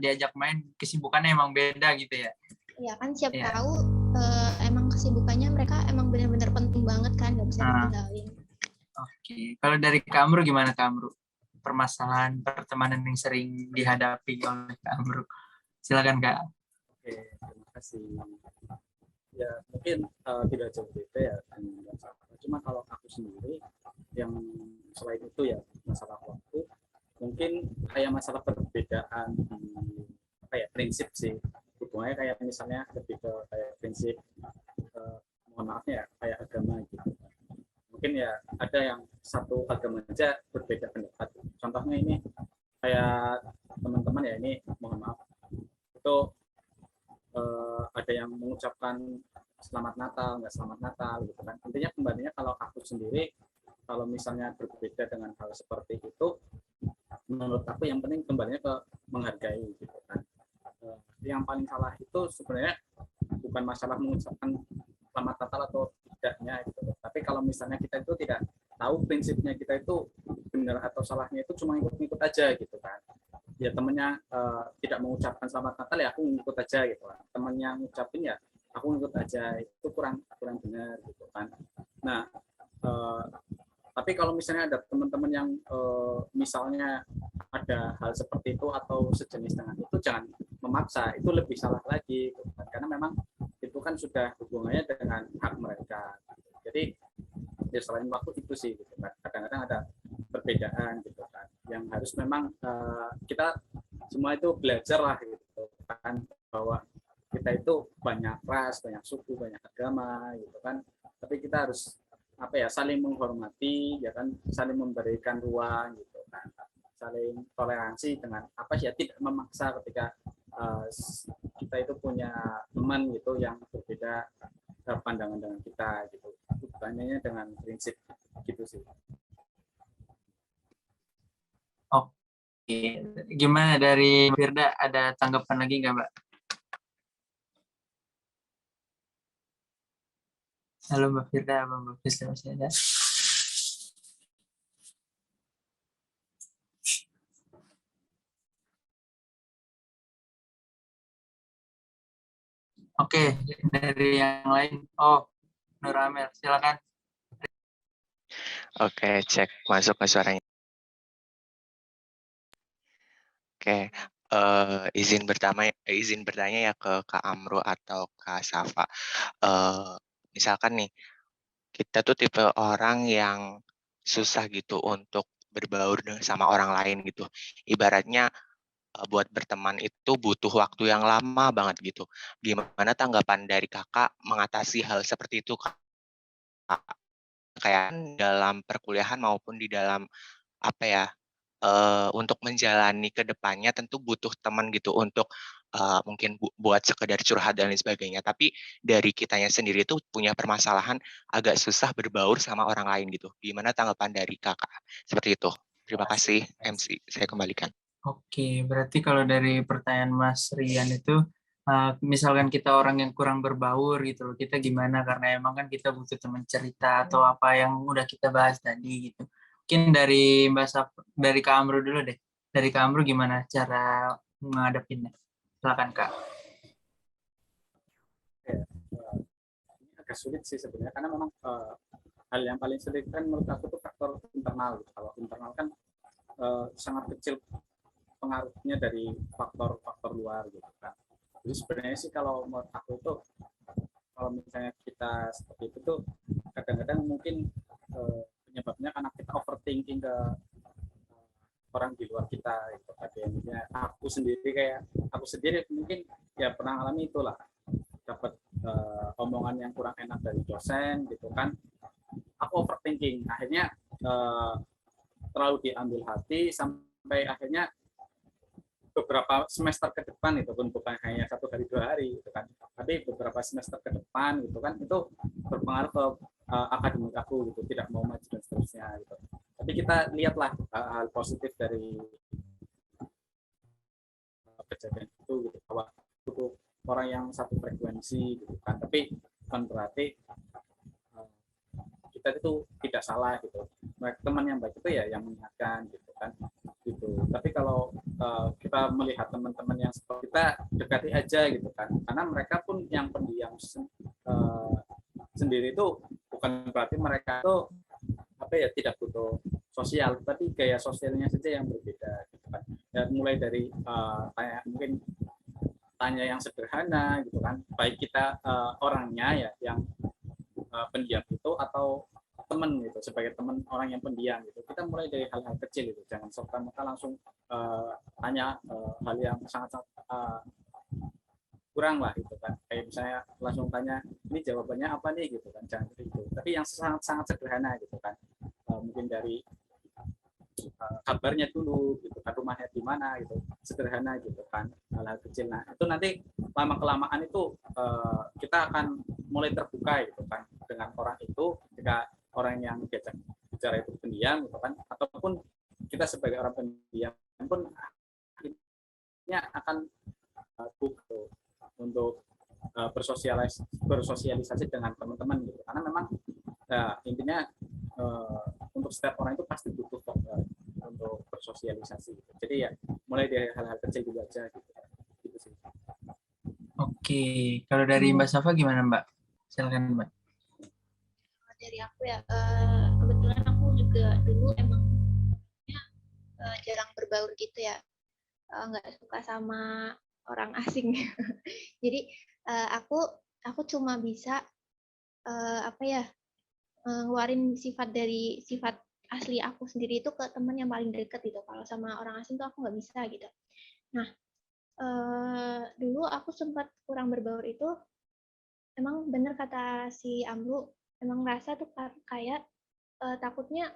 Speaker 1: diajak main kesibukannya emang beda gitu ya?
Speaker 4: Ya kan siap
Speaker 1: Ya.
Speaker 4: tahu emang kesibukannya mereka emang benar-benar penting banget kan, nggak bisa ditinggalin.
Speaker 1: Oke, kalau dari Kak Amru gimana Kak Amru? Permasalahan pertemanan yang sering dihadapi oleh Kak Amru. Silakan Kak.
Speaker 3: Oke, terima kasih. Ya mungkin tidak jauh beda ya dengan Safa. Cuma kalau aku sendiri yang selain itu ya masalah waktu, mungkin kayak masalah perbedaan di prinsip sih. Hubungannya kayak misalnya lebih ke kayak prinsip mohon maaf ya kayak agama gitu. Mungkin ya ada yang satu agama aja berbeda pendapat. Contohnya ini kayak teman-teman ya, ini mohon maaf itu ada yang mengucapkan selamat Natal, nggak selamat Natal gitu kan. Intinya kembalinya kalau aku sendiri, kalau misalnya berbeda dengan hal seperti itu, menurut aku yang penting kembalinya ke menghargai gitu kan. Yang paling salah itu sebenarnya bukan masalah mengucapkan selamat Natal atau tidaknya gitu. Tapi kalau misalnya kita itu tidak tahu prinsipnya kita itu benar atau salahnya, itu cuma ikut-ikut aja gitu kan. Ya temennya tidak mengucapkan selamat Natal ya aku ngikut aja gitu kan. Temennya ngucapin ya aku ngikut aja, itu kurang benar gitu kan. Nah tapi kalau misalnya ada teman-teman yang misalnya ada hal seperti itu atau sejenis dengan itu, jangan memaksa, itu lebih salah lagi gitu kan. Karena memang itu kan sudah hubungannya dengan hak mereka. Jadi ya selain waktu itu sih gitu kan. Kadang-kadang ada perbedaan gitu kan, yang harus memang kita semua itu belajar lah gitu kan, bahwa kita itu banyak ras, banyak suku, banyak agama gitu kan, tapi kita harus saling menghormati ya kan, saling memberikan ruang gitu kan, saling toleransi dengan tidak memaksa ketika kita itu punya teman gitu yang berbeda pandangan dengan kita gitu, bukannya dengan prinsip gitu sih.
Speaker 1: Oke, gimana dari Firda, ada tanggapan lagi nggak Mbak? Halo Mbak Firda, Mbak Firda masih ada? Oke, dari yang lain. Oh, Nur Amel, silakan.
Speaker 6: Oke, cek masuk ke suaranya. Oke, izin bertanya ya ke Kak Amru atau Kak Safa. Misalkan nih, kita tuh tipe orang yang susah gitu untuk berbaur sama orang lain gitu. Ibaratnya buat berteman itu butuh waktu yang lama banget gitu. Gimana tanggapan dari kakak mengatasi hal seperti itu, Kak? Kayak dalam perkuliahan maupun di dalam untuk menjalani ke depannya tentu butuh teman gitu untuk mungkin buat sekedar curhat dan lain sebagainya. Tapi dari kitanya sendiri tuh punya permasalahan agak susah berbaur sama orang lain gitu. Gimana tanggapan dari kakak? Seperti itu. Terima kasih MC. Saya kembalikan.
Speaker 1: Oke, berarti kalau dari pertanyaan Mas Rian itu, misalkan kita orang yang kurang berbaur gitu loh, kita gimana? Karena emang kan kita butuh teman cerita atau apa yang udah kita bahas tadi gitu. Mungkin dari Mbak Saf, dari Kak Amru dulu deh. Dari Kak Amru gimana cara menghadapinya? Silakan Kak.
Speaker 3: Ini agak sulit sih sebenarnya karena memang hal yang paling sulit kan menurut aku itu faktor internal gitu. Kalau internal kan sangat kecil pengaruhnya dari faktor-faktor luar gitu kan. Jadi sebenarnya sih kalau menurut aku itu kalau misalnya kita seperti itu tuh kadang-kadang mungkin penyebabnya karena kita overthinking ke orang di luar kita gitu. Kayak aku sendiri mungkin ya pernah alami itulah, dapat omongan yang kurang enak dari dosen gitu kan, aku overthinking, akhirnya terlalu diambil hati sampai akhirnya beberapa semester ke depan itu pun bukan hanya 1 hari 2 hari gitu kan, tapi beberapa semester ke depan gitu kan itu berpengaruh ke akademik aku gitu, tidak mau maju dan seterusnya gitu. Tapi kita lihatlah hal positif dari kejadian itu gitu, bahwa butuh orang yang satu frekuensi gitu kan, tapi bukan berarti kita itu tidak salah gitu. Teman yang baik itu ya yang mengingatkan gitu kan gitu. Tapi kalau kita melihat teman-teman yang seperti kita, dekati aja gitu kan, karena mereka pun yang pendiam sendiri itu bukan berarti mereka itu apa ya tidak butuh sosial, tapi gaya sosialnya saja yang berbeda gitu kan. Ya, mulai dari mungkin tanya yang sederhana gitu kan, baik kita orangnya ya yang pendiam itu atau teman gitu, sebagai teman orang yang pendiam gitu, kita mulai dari hal-hal kecil itu, jangan serta-merta langsung tanya hal yang sangat kurang lah gitu kan, kayak misalnya langsung tanya ini jawabannya apa nih gitu kan, jangan seperti itu, tapi yang sangat-sangat sederhana gitu kan, mungkin dari kabarnya dulu gitu kan, rumahnya di mana gitu, sederhana gitu kan, hal-hal kecil. Nah itu nanti lama kelamaan itu kita akan mulai terbuka gitu kan dengan orang itu, ketika orang yang diajak bicara itu pendiam gitu kan, ataupun kita sebagai orang pendiam pun akhirnya akan untuk bersosialisasi dengan teman-teman gitu, karena memang intinya untuk setiap orang itu pasti butuh untuk bersosialisasi gitu. Jadi ya mulai dari hal-hal kecil dulu aja gitu sih.
Speaker 1: Oke, kalau dari Mbak Safa gimana Mbak? Silakan Mbak.
Speaker 4: Dari aku ya, kebetulan aku juga dulu emang jarang berbaur gitu ya, nggak suka sama orang asing. Jadi aku cuma bisa ngeluarin sifat asli aku sendiri itu ke teman yang paling dekat gitu. Kalau sama orang asing tuh aku nggak bisa gitu. Nah, dulu aku sempat kurang berbaur itu, emang bener kata si Amru, emang ngerasa tuh kayak takutnya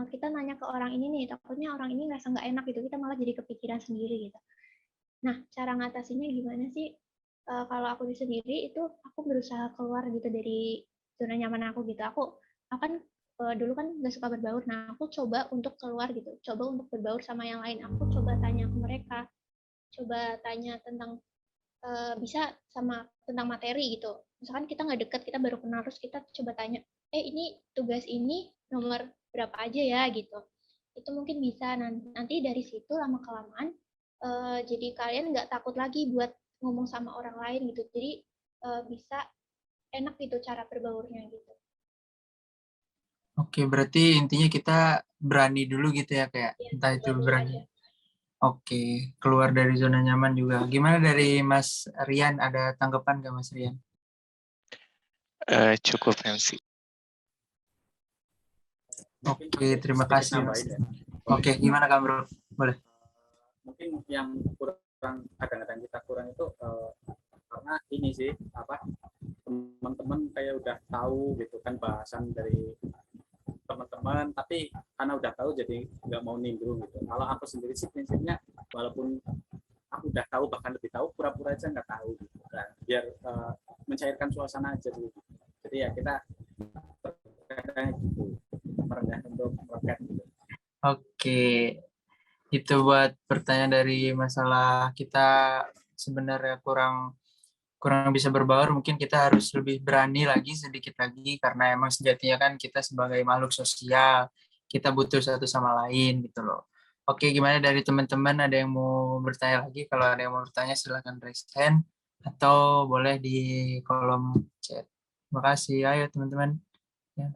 Speaker 4: kita nanya ke orang ini nih, takutnya orang ini ngerasa nggak enak gitu, kita malah jadi kepikiran sendiri gitu. Nah, cara ngatasinnya gimana sih? Kalau aku sendiri itu aku berusaha keluar gitu dari zona nyaman aku gitu. Aku kan dulu kan nggak suka berbaur. Nah, aku coba untuk keluar gitu. Coba untuk berbaur sama yang lain. Aku coba tanya ke mereka. Coba tanya tentang bisa sama tentang materi gitu. Misalkan kita nggak deket, kita baru kenal, terus kita coba tanya, ini tugas ini nomor berapa aja ya gitu. Itu mungkin bisa nanti dari situ lama-kelamaan jadi kalian nggak takut lagi buat ngomong sama orang lain gitu. Jadi bisa enak gitu cara berbaurnya gitu.
Speaker 1: Oke, berarti intinya kita berani dulu gitu ya kayak
Speaker 4: Ya,
Speaker 1: entah itu berani.
Speaker 4: aja.
Speaker 1: Oke, keluar dari zona nyaman juga. Gimana dari Mas Rian? Ada tanggapan nggak Mas Rian?
Speaker 6: Cukup MC.
Speaker 1: Oke, terima kasih Mas.
Speaker 3: Ya.
Speaker 1: Oke, gimana Kak Bro? Boleh.
Speaker 3: Mungkin yang kurang, kadang-kadang kita kurang itu karena ini sih teman-teman kayak udah tahu gitu kan bahasan dari teman-teman, tapi karena udah tahu jadi nggak mau nimbrung gitu. Kalau aku sendiri sih prinsipnya, walaupun aku udah tahu, bahkan lebih tahu, pura-pura aja nggak tahu gitu kan, biar mencairkan suasana aja dulu gitu. Jadi ya kita terkadang gitu merendah untuk meroket gitu.
Speaker 1: Oke, itu buat pertanyaan dari masalah kita sebenarnya kurang bisa berbaur, mungkin kita harus lebih berani lagi sedikit lagi, karena emang sejatinya kan kita sebagai makhluk sosial, kita butuh satu sama lain gitu loh. Oke, gimana dari teman-teman? Ada yang mau bertanya lagi? Kalau ada yang mau bertanya, silakan raise hand atau boleh di kolom chat. Terima kasih. Ayo teman-teman. Ya.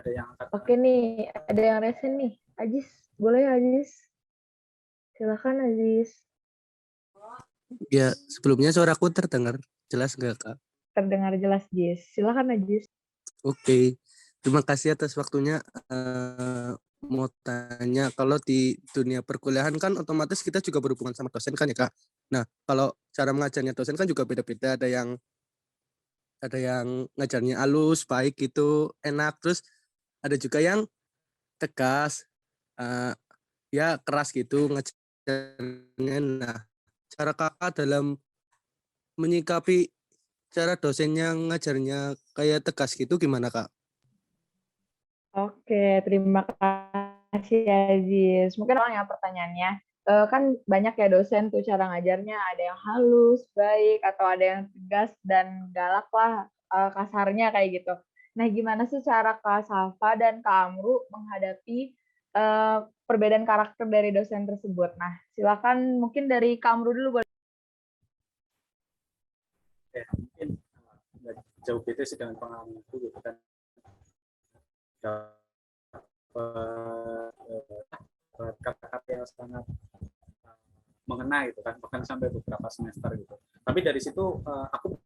Speaker 3: Ada yang angkat
Speaker 2: Oke nih, ada yang resen nih. Ajis, boleh Ajis? Silakan Ajis.
Speaker 7: Ya, sebelumnya suaraku terdengar jelas nggak, Kak?
Speaker 2: Terdengar jelas, Jis. Silakan Ajis.
Speaker 7: Oke, terima kasih atas waktunya. Mau tanya, kalau di dunia perkuliahan kan otomatis kita juga berhubungan sama dosen kan ya, Kak? Nah, kalau cara mengajarnya dosen kan juga beda-beda. Ada yang ngajarnya halus, baik gitu, enak. Terus ada juga yang tegas, eh, ya keras gitu ngajarnya. Nah, cara Kakak dalam menyikapi cara dosen yang ngajarnya kayak tegas gitu gimana, Kak?
Speaker 2: Oke, terima kasih Aziz. Mungkin orang yang pertanyaannya, kan banyak ya dosen tuh cara ngajarnya, ada yang halus, baik, atau ada yang tegas dan galak lah, kasarnya kayak gitu. Nah, gimana sih cara Kak Safa dan Kak Amru menghadapi perbedaan karakter dari dosen tersebut? Nah, silakan mungkin dari Kak Amru dulu. Boleh.
Speaker 3: ya, mungkin nggak jauh beda sih dengan pengalaman itu gitu kan. Kata-kata yang sangat mengena gitu kan, bahkan sampai beberapa semester gitu. Tapi dari situ aku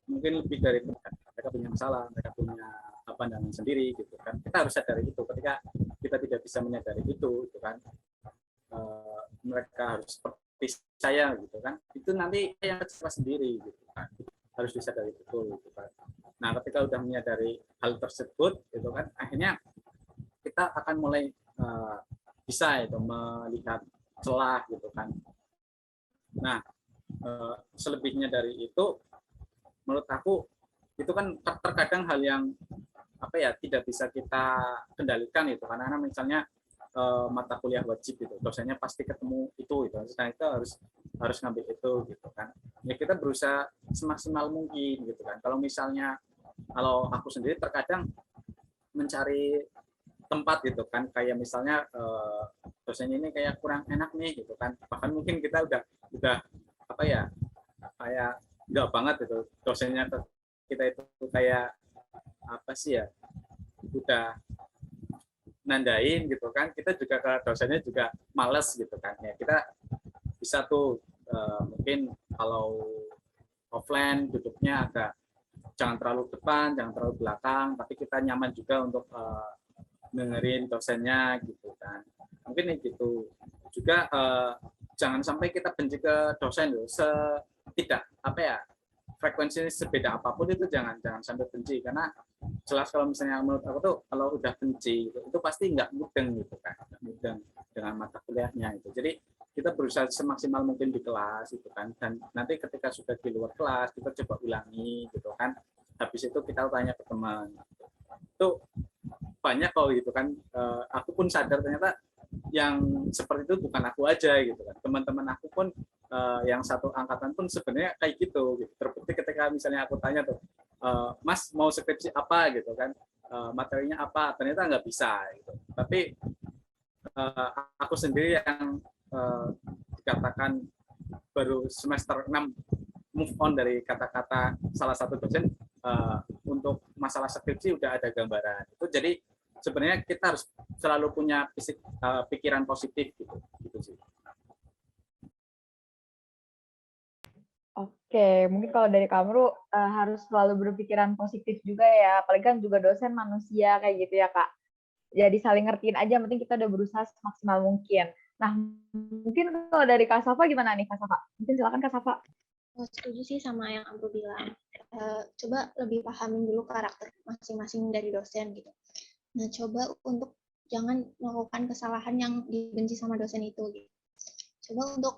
Speaker 3: mungkin lebih dari mereka punya masalah, mereka punya pandangan sendiri gitu kan. Kita harus sadari itu. Ketika kita tidak bisa menyadari itu, gitu kan, mereka harus seperti saya gitu kan. Itu nanti yang kecewa sendiri gitu kan. Harus disadari betul gitu kan. Nah, ketika udah menyadari hal tersebut gitu kan, akhirnya kita akan mulai bisa itu melihat celah gitu kan. Nah, selebihnya dari itu menurut aku itu kan terkadang hal yang apa ya tidak bisa kita kendalikan itu karena misalnya mata kuliah wajib gitu dosennya pasti ketemu itu nah itu harus ngambil itu gitu kan ya kita berusaha semaksimal mungkin gitu kan kalau aku sendiri terkadang mencari tempat gitu kan kayak misalnya dosen ini kayak kurang enak nih gitu kan bahkan mungkin kita udah apa ya kayak enggak banget itu dosennya kita itu kayak apa sih ya udah nandain gitu kan kita juga ke dosennya juga males gitu kan ya kita bisa tuh mungkin kalau offline duduknya agak jangan terlalu depan jangan terlalu belakang tapi kita nyaman juga untuk dengerin dosennya gitu kan mungkin gitu juga jangan sampai kita benci ke dosen loh tidak apa ya frekuensinya sebeda apapun itu jangan sampai benci karena jelas kalau misalnya menurut aku tuh kalau udah benci itu pasti nggak mudeng gitu kan nggak mudeng dengan mata kuliahnya itu jadi kita berusaha semaksimal mungkin di kelas gitu kan dan nanti ketika sudah di luar kelas kita coba ulangi gitu kan habis itu kita tanya ke teman itu banyak kalau gitu kan aku pun sadar ternyata yang seperti itu bukan aku aja gitu kan teman-teman aku pun yang satu angkatan pun sebenarnya kayak gitu terbukti ketika misalnya aku tanya tuh Mas mau skripsi apa gitu kan materinya apa ternyata nggak bisa gitu tapi aku sendiri yang dikatakan baru semester 6 move on dari kata-kata salah satu dosen untuk masalah skripsi udah ada gambaran itu jadi sebenarnya kita harus selalu punya pikiran positif gitu sih.
Speaker 2: Oke, mungkin kalau dari kamu harus selalu berpikiran positif juga ya, apalagi kan juga dosen manusia kayak gitu ya Kak. Jadi saling ngertiin aja, penting kita udah berusaha semaksimal mungkin. Nah, mungkin kalau dari Kak Safa gimana nih Kak Safa? Mungkin silakan Kak Safa.
Speaker 4: Setuju sih sama yang Amru bilang. Coba lebih pahamin dulu karakter masing-masing dari dosen gitu. Nah, coba untuk jangan melakukan kesalahan yang dibenci sama dosen itu. Gitu. Coba untuk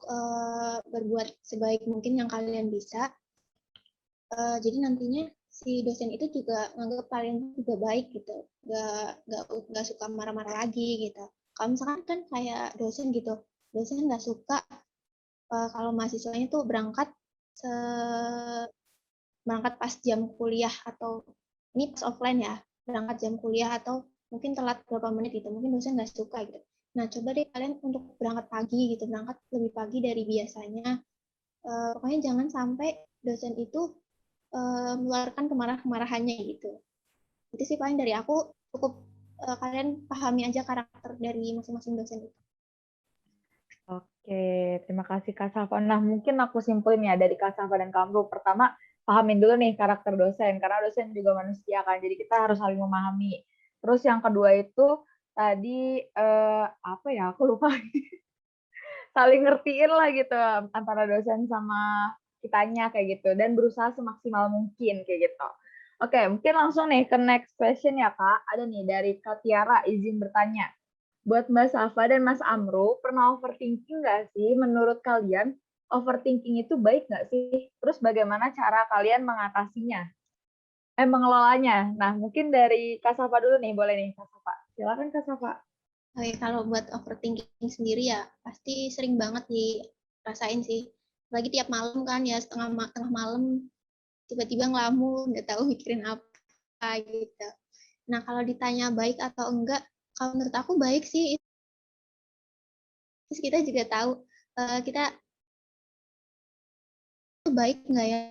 Speaker 4: berbuat sebaik mungkin yang kalian bisa. Jadi nantinya si dosen itu juga nganggap kalian juga baik gitu, nggak suka marah-marah lagi gitu. Kalau misalkan kan kayak dosen gitu, dosen nggak suka kalau mahasiswanya tuh berangkat pas jam kuliah atau ini pas offline ya, berangkat jam kuliah atau mungkin telat berapa menit gitu, mungkin dosen nggak suka gitu. Nah coba deh kalian untuk berangkat pagi gitu, berangkat lebih pagi dari biasanya. Pokoknya jangan sampai dosen itu mengeluarkan kemarahannya gitu. Itu sih paling dari aku, cukup kalian pahami aja karakter dari masing-masing dosen itu.
Speaker 2: Oke, terima kasih Kak Safa. Nah, mungkin aku simpulin ya dari Kak Safa dan Kamru. Pertama, pahamin dulu nih karakter dosen, karena dosen juga manusia kan, jadi kita harus saling memahami. Terus yang kedua itu, tadi, apa ya, aku lupa. Saling ngertiin lah gitu, antara dosen sama kitanya kayak gitu, dan berusaha semaksimal mungkin kayak gitu. Oke, mungkin langsung nih ke next question ya Kak. Ada nih dari Kak Tiara, izin bertanya. Buat Mbak Safa dan Mas Amru, pernah overthinking nggak sih? Menurut kalian, overthinking itu baik nggak sih? Terus bagaimana cara kalian mengatasinya? Mengelolanya. Nah, mungkin dari Kak Safa dulu nih, boleh nih Kak Safa. Silakan Kak Safa.
Speaker 4: Oke, kalau buat overthinking sendiri ya pasti sering banget dirasain sih. Lagi tiap malam kan ya tengah malam tiba-tiba ngelamun, nggak tahu mikirin apa gitu. Nah kalau ditanya baik atau enggak, kalau menurut aku baik sih. Terus kita juga tahu kita itu baik nggak ya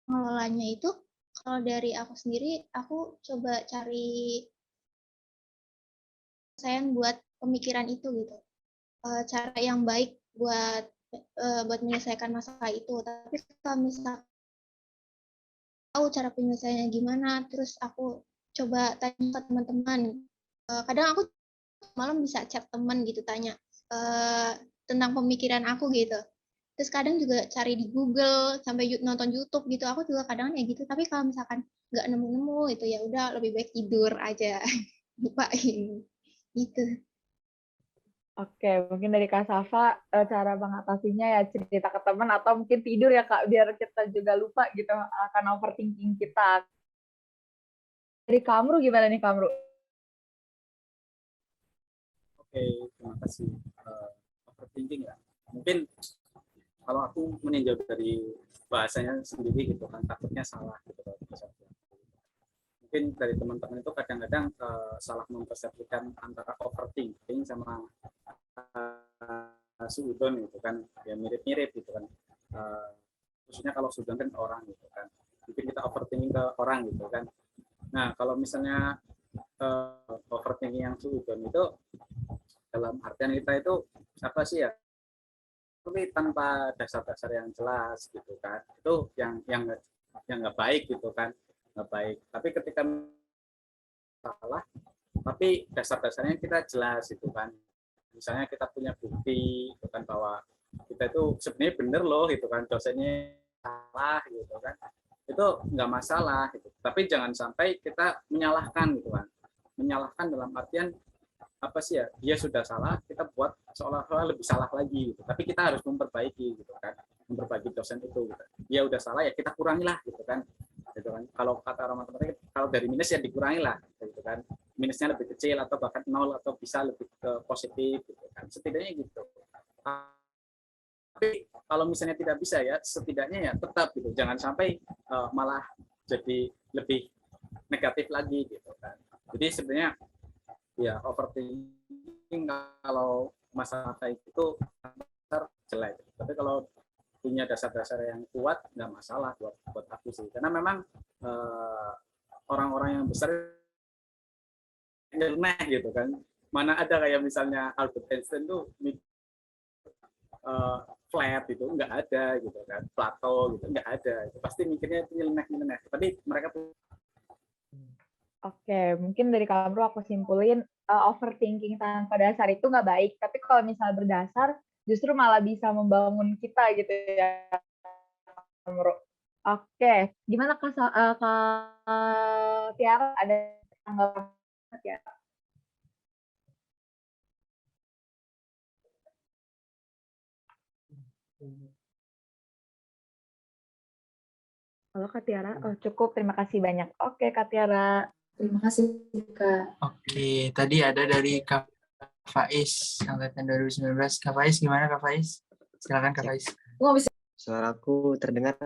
Speaker 4: mengelolanya itu. Kalau dari aku sendiri, aku coba cari sayang buat pemikiran itu gitu. Cara yang baik buat menyelesaikan masalah itu. Tapi kalau misalnya tahu cara penyelesaiannya gimana, terus aku coba tanya ke teman-teman. Kadang aku malam bisa chat teman gitu tanya tentang pemikiran aku gitu. Terus kadang juga cari di Google sampai nonton YouTube gitu. Aku juga kadang ya gitu. Tapi kalau misalkan nggak nemu-nemu itu ya udah lebih baik tidur aja. Lupain gitu.
Speaker 2: Oke, mungkin dari Kak Safa, cara mengatasinya ya cerita ke teman atau mungkin tidur ya Kak, biar kita juga lupa gitu akan overthinking kita. Dari Kamru gimana nih Kamru?
Speaker 3: Oke, terima kasih. Overthinking ya. Mungkin kalau aku meninjau dari bahasanya sendiri gitu kan, takutnya salah gitu. Mungkin dari teman-teman itu kadang-kadang salah mempersepsikan antara overthinking sama suudon gitu kan, ya mirip-mirip gitu kan. Khususnya kalau suudon kan orang gitu kan. Mungkin kita overthinking ke orang gitu kan. Nah, kalau misalnya overthinking yang suudon itu dalam artian kita itu apa sih ya? Tapi tanpa dasar-dasar yang jelas gitu kan. Itu yang nggak baik gitu kan. Nggak baik. Tapi ketika salah, tapi dasar-dasarnya kita jelas gitu kan. Misalnya kita punya bukti gitu kan bahwa kita itu sebenarnya bener loh gitu kan, dosennya salah gitu kan, itu nggak masalah gitu. Tapi jangan sampai kita menyalahkan gitu kan, menyalahkan dalam artian apa sih ya, dia sudah salah kita buat seolah-olah lebih salah lagi gitu. Tapi kita harus memperbaiki gitu kan, memperbaiki dosen itu gitu. Dia udah salah ya kita kurangilah gitu kan. Gitu kan. Kalau kata orang matematika, kalau dari minus ya dikurangi lah gitu kan, minusnya lebih kecil atau bahkan nol atau bisa lebih ke positif gitu kan, setidaknya gitu. Tapi kalau misalnya tidak bisa ya setidaknya ya tetap gitu, jangan sampai malah jadi lebih negatif lagi gitu kan. Jadi sebenarnya ya overthinking kalau masalah kayak itu jelek, tapi kalau punya dasar-dasar yang kuat nggak masalah buat aku sih, karena memang orang-orang yang besar nyeleneh gitu kan, mana ada kayak misalnya Albert Einstein tuh flat itu nggak ada gitu kan, Plato gitu nggak ada, itu pasti mikirnya itu nyeleneh, tapi mereka
Speaker 2: Oke, mungkin dari Kamru aku simpulin overthinking tanpa dasar itu nggak baik. Tapi kalau misalnya berdasar, justru malah bisa membangun kita gitu ya, Kamru. Oke, gimana Kak Tiara? Ada tanggapan ya? Halo Kak Tiara, oh cukup, terima kasih banyak. Oke Kak Tiara.
Speaker 8: Terima kasih Kak.
Speaker 1: Oke, tadi ada dari Kak Faiz angkatan 2019. Kak Faiz gimana Kak Faiz? Silakan Kak Faiz.
Speaker 8: Nggak bisa.
Speaker 9: Suaraku terdengar?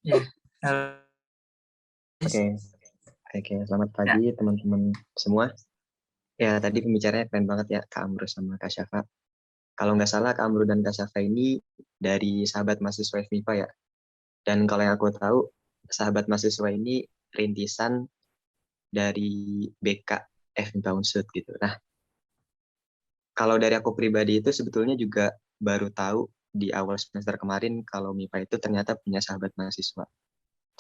Speaker 1: Ya. Halo.
Speaker 9: Oke, selamat pagi teman-teman semua. Ya, tadi pembicaranya keren banget ya, Kak Amro sama Kak Syafa. Kalau nggak salah, Kak Amro dan Kak Syafa ini dari sahabat mahasiswa FMIPA ya. Dan kalau yang aku tahu, sahabat mahasiswa ini rintisan dari BK FMIPA Unsud gitu. Nah, kalau dari aku pribadi itu sebetulnya juga baru tahu di awal semester kemarin kalau MIPA itu ternyata punya sahabat mahasiswa.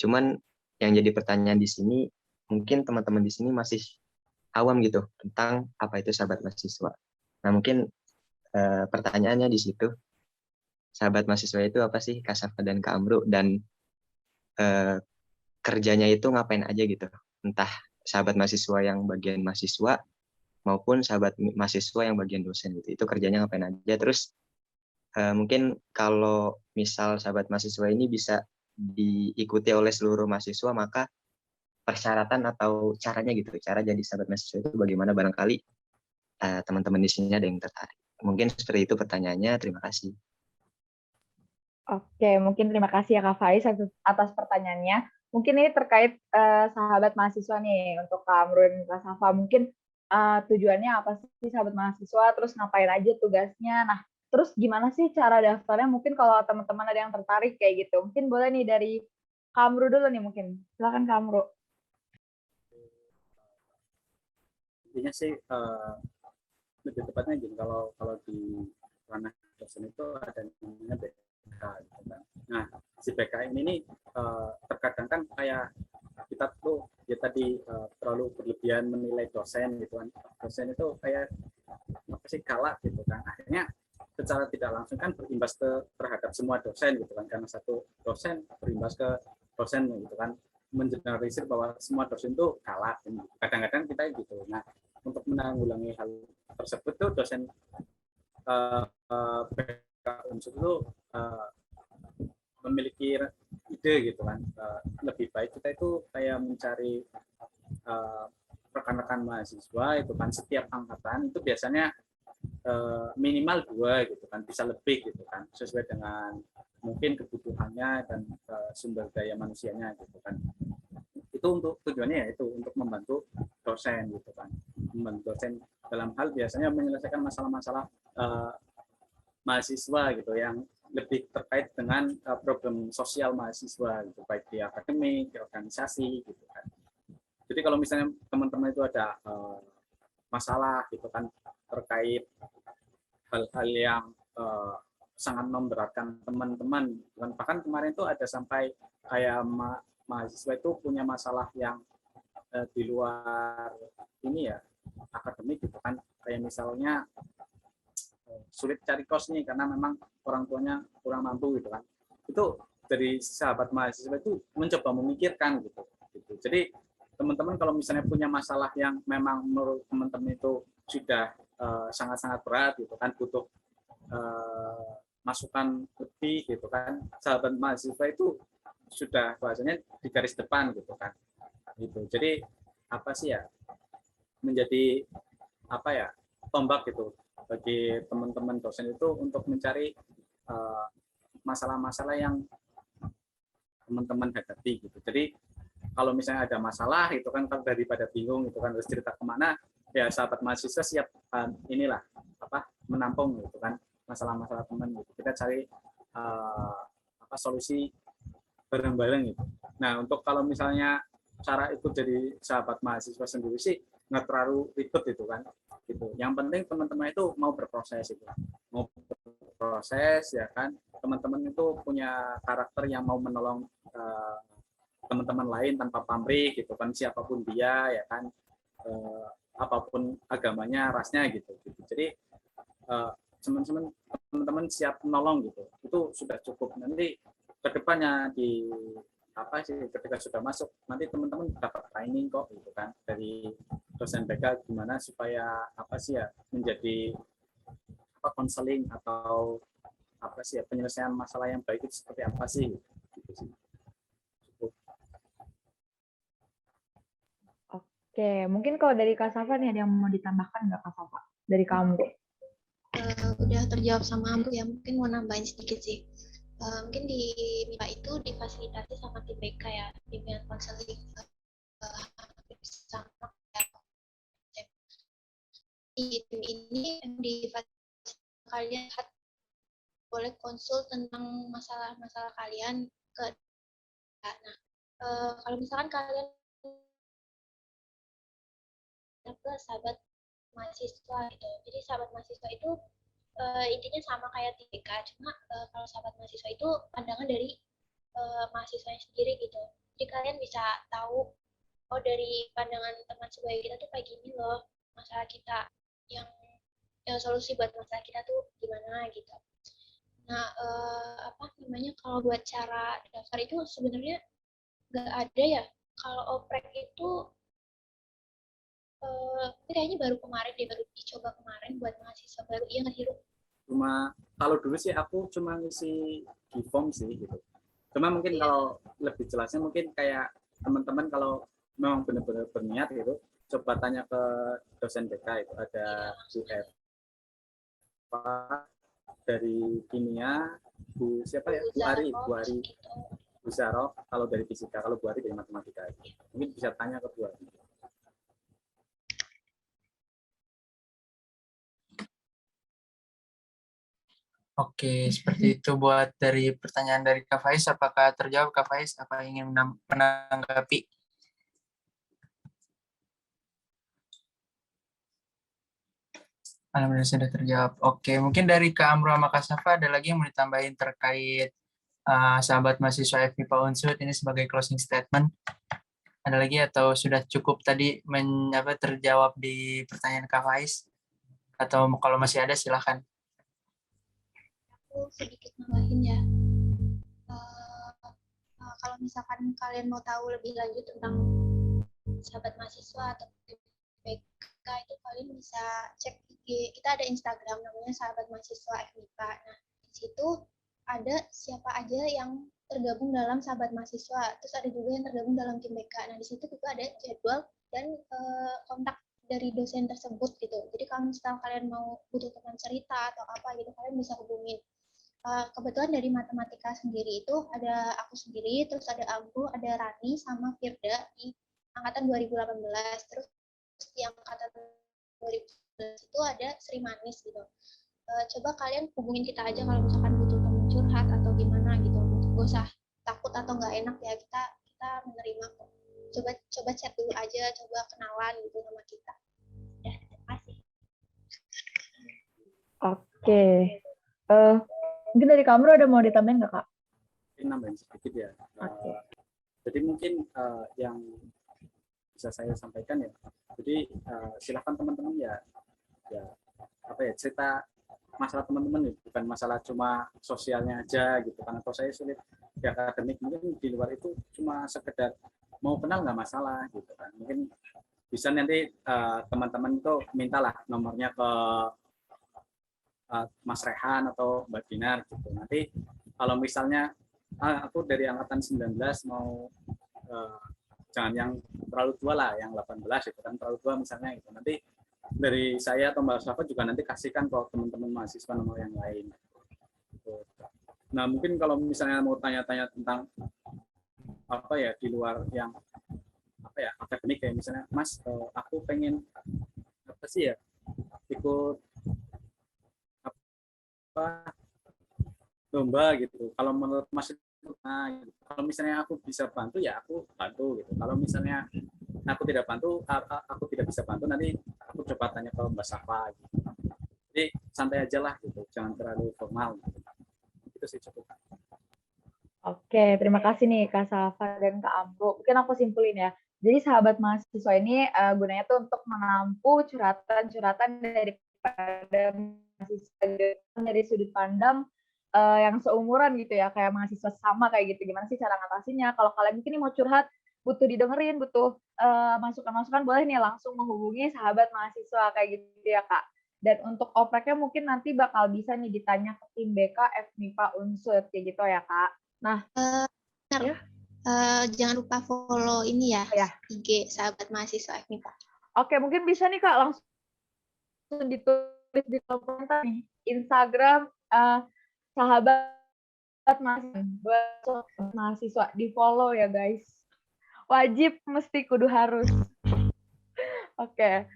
Speaker 9: Cuman yang jadi pertanyaan di sini, mungkin teman-teman di sini masih awam gitu tentang apa itu sahabat mahasiswa. Nah, mungkin pertanyaannya di situ, sahabat mahasiswa itu apa sih, Kak Safa dan Kak Amru, dan kerjanya itu ngapain aja gitu. Entah sahabat mahasiswa yang bagian mahasiswa, maupun sahabat mahasiswa yang bagian dosen gitu. Itu kerjanya ngapain aja. Terus mungkin kalau misal sahabat mahasiswa ini bisa diikuti oleh seluruh mahasiswa, maka persyaratan atau caranya gitu, cara jadi sahabat mahasiswa itu bagaimana, barangkali teman-teman di sini ada yang tertarik. Mungkin seperti itu pertanyaannya, terima kasih.
Speaker 2: Oke, mungkin terima kasih ya Kak Faiz atas pertanyaannya. Mungkin ini terkait sahabat mahasiswa nih, untuk Kak Amru dan Kak Safa. Mungkin tujuannya apa sih sahabat mahasiswa, terus ngapain aja tugasnya. Nah, terus gimana sih cara daftarnya? Mungkin kalau teman-teman ada yang tertarik kayak gitu, mungkin boleh nih dari Kak Amru dulu nih mungkin. Silakan Kak Amru.
Speaker 3: Intinya sih lebih tepatnya gini, kalau di ranah dosen itu ada namanya BK gitu kan. Nah, si BK ini nih terkadang kan kayak kita tuh ya tadi terlalu berlebihan menilai dosen gitu kan. Dosen itu kayak apa sih, galak gitu kan. Akhirnya secara tidak langsung kan berimbas terhadap semua dosen gitu kan, karena satu dosen berimbas ke dosen gitu kan, mengeneralisir bahwa semua dosen itu galak. Kadang-kadang kita gitu. Nah, untuk menanggulangi hal tersebut tuh dosen BK Unsur itu memiliki ide gitu kan, lebih baik kita itu kayak mencari rekan-rekan mahasiswa itu kan, setiap angkatan itu biasanya minimal 2 gitu kan, bisa lebih gitu kan, sesuai dengan mungkin kebutuhannya dan sumber daya manusianya gitu kan. Itu untuk tujuannya ya itu untuk membantu dosen gitu kan, membantu dosen dalam hal biasanya menyelesaikan masalah-masalah mahasiswa gitu yang lebih terkait dengan problem sosial mahasiswa gitu, baik di akademik, di organisasi gitu kan. Jadi kalau misalnya teman-teman itu ada masalah gitu kan terkait hal-hal yang sangat memberatkan teman-teman, bahkan kemarin itu ada sampai kayak mahasiswa itu punya masalah yang di luar ini ya, akademik gitu kan, kayak misalnya sulit cari kos nih karena memang orang tuanya kurang mampu gitu kan. Itu dari sahabat mahasiswa itu mencoba memikirkan gitu. Jadi teman-teman kalau misalnya punya masalah yang memang menurut teman-teman itu sudah sangat-sangat berat gitu kan, butuh masukan lebih gitu kan, sahabat mahasiswa itu sudah bahasanya di garis depan gitu kan. Gitu. Jadi apa sih ya, menjadi apa ya, tombak gitu bagi teman-teman dosen itu untuk mencari masalah-masalah yang teman-teman hadapi gitu. Jadi kalau misalnya ada masalah itu kan, daripada bingung itu kan harus cerita kemana, ya sahabat mahasiswa siap inilah apa, menampung gitu kan masalah-masalah teman gitu. Kita cari solusi bareng-bareng gitu. Nah, untuk kalau misalnya cara itu jadi sahabat mahasiswa sendiri sih nggak terlalu ribet itu kan gitu. Yang penting teman-teman itu mau berproses itu, mau berproses ya kan, teman-teman itu punya karakter yang mau menolong teman-teman lain tanpa pamrih gitu kan, siapapun dia ya kan, apapun agamanya, rasnya gitu. Jadi teman-teman siap menolong gitu, itu sudah cukup. Nanti kedepannya di apa sih, ketika sudah masuk nanti teman-teman dapat training kok gitu kan dari dosen BK, gimana supaya apa sih ya, menjadi konseling atau apa sih ya, penyelesaian masalah yang baik itu seperti apa sih? Gitu sih. Cukup.
Speaker 2: Oke, mungkin kalau dari Kak Safa nih ada yang mau ditambahkan nggak Kak Safa? Dari kamu?
Speaker 4: Udah terjawab sama Amru ya, mungkin mau nambahin sedikit sih. Mungkin di MIPA itu difasilitasi sama tim BK ya, bimbingan konseling sama di tim ini difasilitasi kalian boleh konsul tentang masalah-masalah kalian ke kalau misalkan kalian ke sahabat mahasiswa gitu. Jadi sahabat mahasiswa itu intinya sama kayak TBK, cuma kalau sahabat mahasiswa itu pandangan dari mahasiswanya sendiri gitu. Jadi kalian bisa tahu, oh dari pandangan teman sebaya kita tuh kayak gini loh, masalah kita yang solusi buat masalah kita tuh gimana gitu. Nah, apa namanya, kalau buat cara daftar itu sebenarnya nggak ada ya. Kalau oprek itu kayaknya baru kemarin deh, baru dicoba kemarin buat mahasiswa baru, iya nggak sih, Ru?
Speaker 3: Cuma kalau dulu sih aku cuma ngisi di form sih gitu. Cuma mungkin kalau lebih jelasnya mungkin kayak teman-teman kalau memang benar-benar berniat gitu, coba tanya ke dosen BK itu ada Bu Eva dari kimia, Bu siapa ya? Bu Ari, Bu Zaro kalau dari fisika, kalau Bu Ari dari matematika. Mungkin bisa tanya ke Bu Ari.
Speaker 1: Oke, seperti itu buat dari pertanyaan dari Kak Faiz. Apakah terjawab Kak Faiz? Apa ingin menanggapi? Alhamdulillah sudah terjawab. Oke, mungkin dari Kak Amro sama Kak Safa ada lagi yang mau ditambahin terkait sahabat mahasiswa FMIPA Unsud ini sebagai closing statement? Ada lagi atau sudah cukup tadi terjawab di pertanyaan Kak Faiz? Atau kalau masih ada silahkan.
Speaker 4: Aku sedikit nambahin ya. Kalau misalkan kalian mau tahu lebih lanjut tentang sahabat mahasiswa atau PK itu kalian bisa cek IG. Kita ada Instagram namanya sahabat mahasiswa FMIPA. Nah, di situ ada siapa aja yang tergabung dalam sahabat mahasiswa. Terus ada juga yang tergabung dalam tim BK. Nah, di situ juga ada jadwal dan kontak dari dosen tersebut gitu. Jadi kalau misalkan kalian mau butuh teman cerita atau apa gitu, kalian bisa hubungin. Kebetulan dari matematika sendiri itu ada aku sendiri, terus ada Ambu, ada Rani, sama Firda di angkatan 2018. Terus di angkatan 2019 itu ada Sri Manis gitu. Coba kalian hubungin kita aja kalau misalkan butuh teman curhat atau gimana gitu. Gak usah takut atau nggak enak ya, kita menerima kok. Coba chat dulu aja, coba kenalan gitu sama kita. Ya, terima kasih.
Speaker 2: Oke. Mungkin dari Kamro ada mau ditambahin nggak, Kak?
Speaker 3: Nambahin sedikit ya. Jadi mungkin yang bisa saya sampaikan ya. Jadi silakan teman-teman ya cerita masalah teman-teman, bukan masalah cuma sosialnya aja gitu. Karena kalau saya sulit di akademik, mungkin di luar itu cuma sekedar mau kenal nggak masalah gitu kan. Mungkin bisa nanti teman-teman itu mintalah nomornya ke Mas Rehan atau Mbak Dinar gitu. Nanti kalau misalnya aku dari angkatan 19 mau jangan yang terlalu tua lah, yang 18 itu kan terlalu tua misalnya itu. Nanti dari saya atau Mbak Safa juga nanti kasihkan ke teman-teman mahasiswa nomor yang lain. Nah, mungkin kalau misalnya mau tanya-tanya tentang apa ya di luar yang akademik kayak misalnya, Mas, aku pengen apa sih ya ikut lomba gitu. Kalau menurut Mas itu, kalau misalnya aku bisa bantu ya aku bantu gitu. Kalau misalnya aku tidak bantu, aku tidak bisa bantu, nanti aku coba tanya ke Mbak Safa gitu. Jadi santai aja lah gitu, jangan terlalu formal gitu. Itu sih cukup.
Speaker 2: Oke, terima kasih nih Kak Safa dan Kak Amro. Mungkin aku simpulin ya. Jadi sahabat mahasiswa ini gunanya tuh untuk menampung curhatan-curhatan daripada mahasiswa dari sudut pandang yang seumuran gitu ya, kayak mahasiswa sama kayak gitu. Gimana sih cara ngatasinnya? Kalau kalian mungkin mau curhat, butuh didengerin, butuh masukan-masukan, boleh nih langsung menghubungi sahabat mahasiswa kayak gitu ya Kak. Dan untuk opreknya mungkin nanti bakal bisa nih ditanya ke tim BK FMIPA Unsur kayak gitu ya Kak. Nah,
Speaker 4: Benar.
Speaker 2: ya.
Speaker 4: Jangan lupa follow ini ya,
Speaker 2: Ya.
Speaker 4: IG Sahabat Mahasiswa FMIPA.
Speaker 2: Oke, mungkin bisa nih Kak langsung ditulis di kolom komentar nih Instagram Sahabat Mahasiswa, di follow ya guys. Wajib, mesti, kudu, harus. Oke.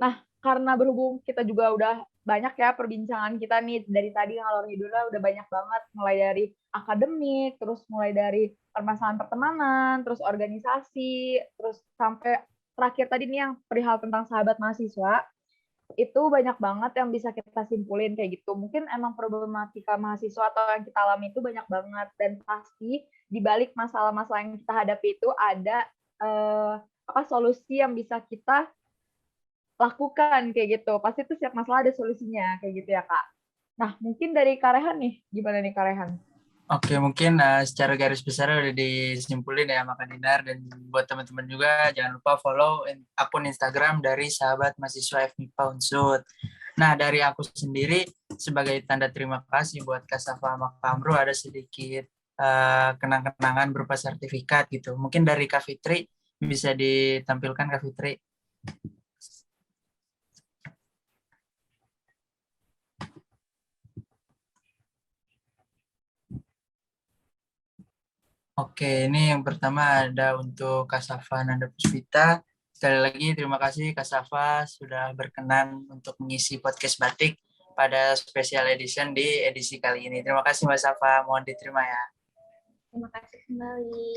Speaker 2: Nah, karena berhubung kita juga udah banyak ya perbincangan kita nih dari tadi ngalor ngidulnya udah banyak banget, mulai dari akademik, terus mulai dari permasalahan pertemanan, terus organisasi, terus sampai terakhir tadi nih yang perihal tentang sahabat mahasiswa. Itu banyak banget yang bisa kita simpulin kayak gitu. Mungkin emang problematika mahasiswa atau yang kita alami itu banyak banget, dan pasti di balik masalah-masalah yang kita hadapi itu ada solusi yang bisa kita lakukan kayak gitu. Pasti itu setiap masalah ada solusinya kayak gitu ya Kak. Nah, mungkin dari Kak Rehan nih, gimana nih Kak Rehan?
Speaker 1: Oke, mungkin secara garis besar udah disimpulin ya Maka Dinar, dan buat teman-teman juga jangan lupa follow akun Instagram dari Sahabat Mahasiswa FMIPA Unsur. Nah, dari aku sendiri sebagai tanda terima kasih buat Kak Safa sama Kak Amru ada sedikit kenang-kenangan berupa sertifikat gitu. Mungkin dari Kak Fitri bisa ditampilkan Kak Fitri. Oke, ini yang pertama ada untuk Kak Safa Nanda Puspita. Sekali lagi terima kasih Kak Safa sudah berkenan untuk mengisi podcast batik pada special edition di edisi kali ini. Terima kasih Mbak Safa, mohon diterima ya.
Speaker 4: Terima kasih kembali.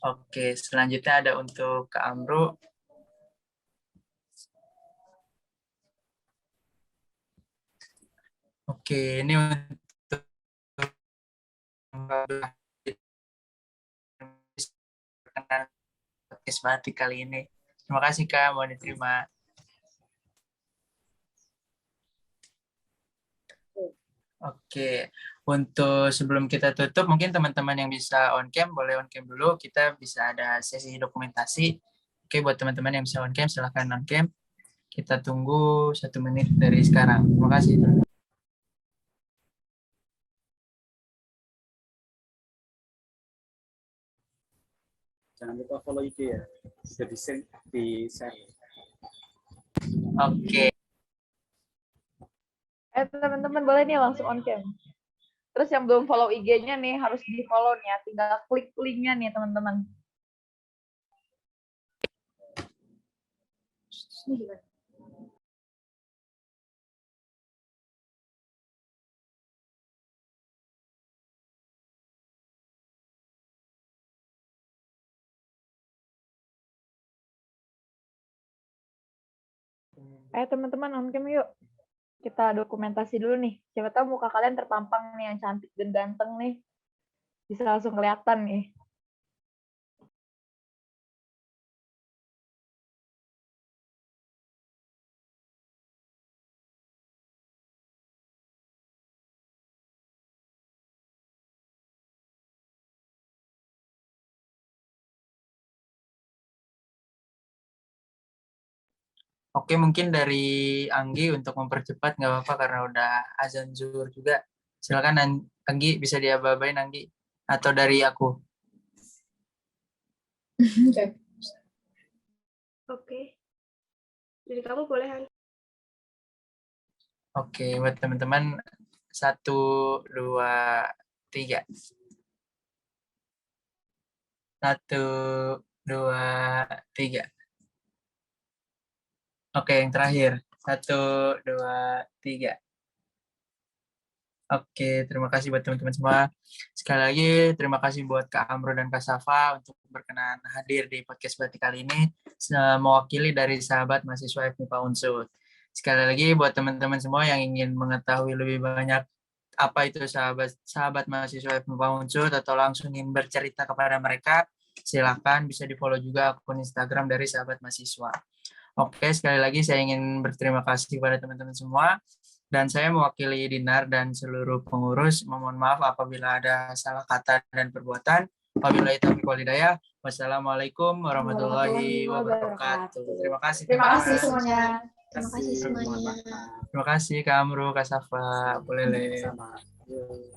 Speaker 1: Oke, selanjutnya ada untuk Kak Amru. Oke, ini untuk podcast batik kali ini. Terima kasih Kak, mohon diterima. Oke, untuk sebelum kita tutup, mungkin teman-teman yang bisa on cam, boleh on cam dulu. Kita bisa ada sesi dokumentasi. Oke, buat teman-teman yang bisa on cam, silahkan on cam. Kita tunggu 1 menit dari sekarang. Terima kasih.
Speaker 3: Jangan lupa follow IG ya. Sudah di-share.
Speaker 1: Oke.
Speaker 2: Teman-teman boleh nih langsung on cam. Terus yang belum follow IG-nya nih harus di-follow nih ya. Tinggal klik link-nya nih teman-teman. Teman-teman on cam yuk. Kita dokumentasi dulu nih. Siapa tahu muka kalian terpampang nih yang cantik dan ganteng nih. Bisa langsung kelihatan nih.
Speaker 1: Oke, mungkin dari Anggi untuk mempercepat nggak apa-apa karena udah azan zuhur juga. Silakan Anggi, bisa diaba-abain Anggi, atau dari aku.
Speaker 10: Oke. Jadi kamu boleh, Han.
Speaker 1: Oke, buat teman-teman 1, 2, 3. 1, 2, 3. Oke, yang terakhir. 1, 2, 3. Oke, terima kasih buat teman-teman semua. Sekali lagi, terima kasih buat Kak Amro dan Kak Safa untuk berkenan hadir di podcast batik kali ini, mewakili dari Sahabat Mahasiswa FMIPA Unsur. Sekali lagi, buat teman-teman semua yang ingin mengetahui lebih banyak apa itu sahabat mahasiswa FMIPA Unsur atau langsung ingin bercerita kepada mereka, silakan bisa di-follow juga akun Instagram dari Sahabat Mahasiswa. Oke, sekali lagi saya ingin berterima kasih kepada teman-teman semua. Dan saya mewakili Dinar dan seluruh pengurus, memohon maaf apabila ada salah kata dan perbuatan. Wabillahi taufiq wal hidayah. Wassalamualaikum warahmatullahi wabarakatuh. Terima kasih.
Speaker 8: Terima kasih semuanya.
Speaker 4: Terima kasih semuanya.
Speaker 1: Terima kasih Kak Amru, Kak Safa, Bu Lele.
Speaker 3: Sama. Yuk.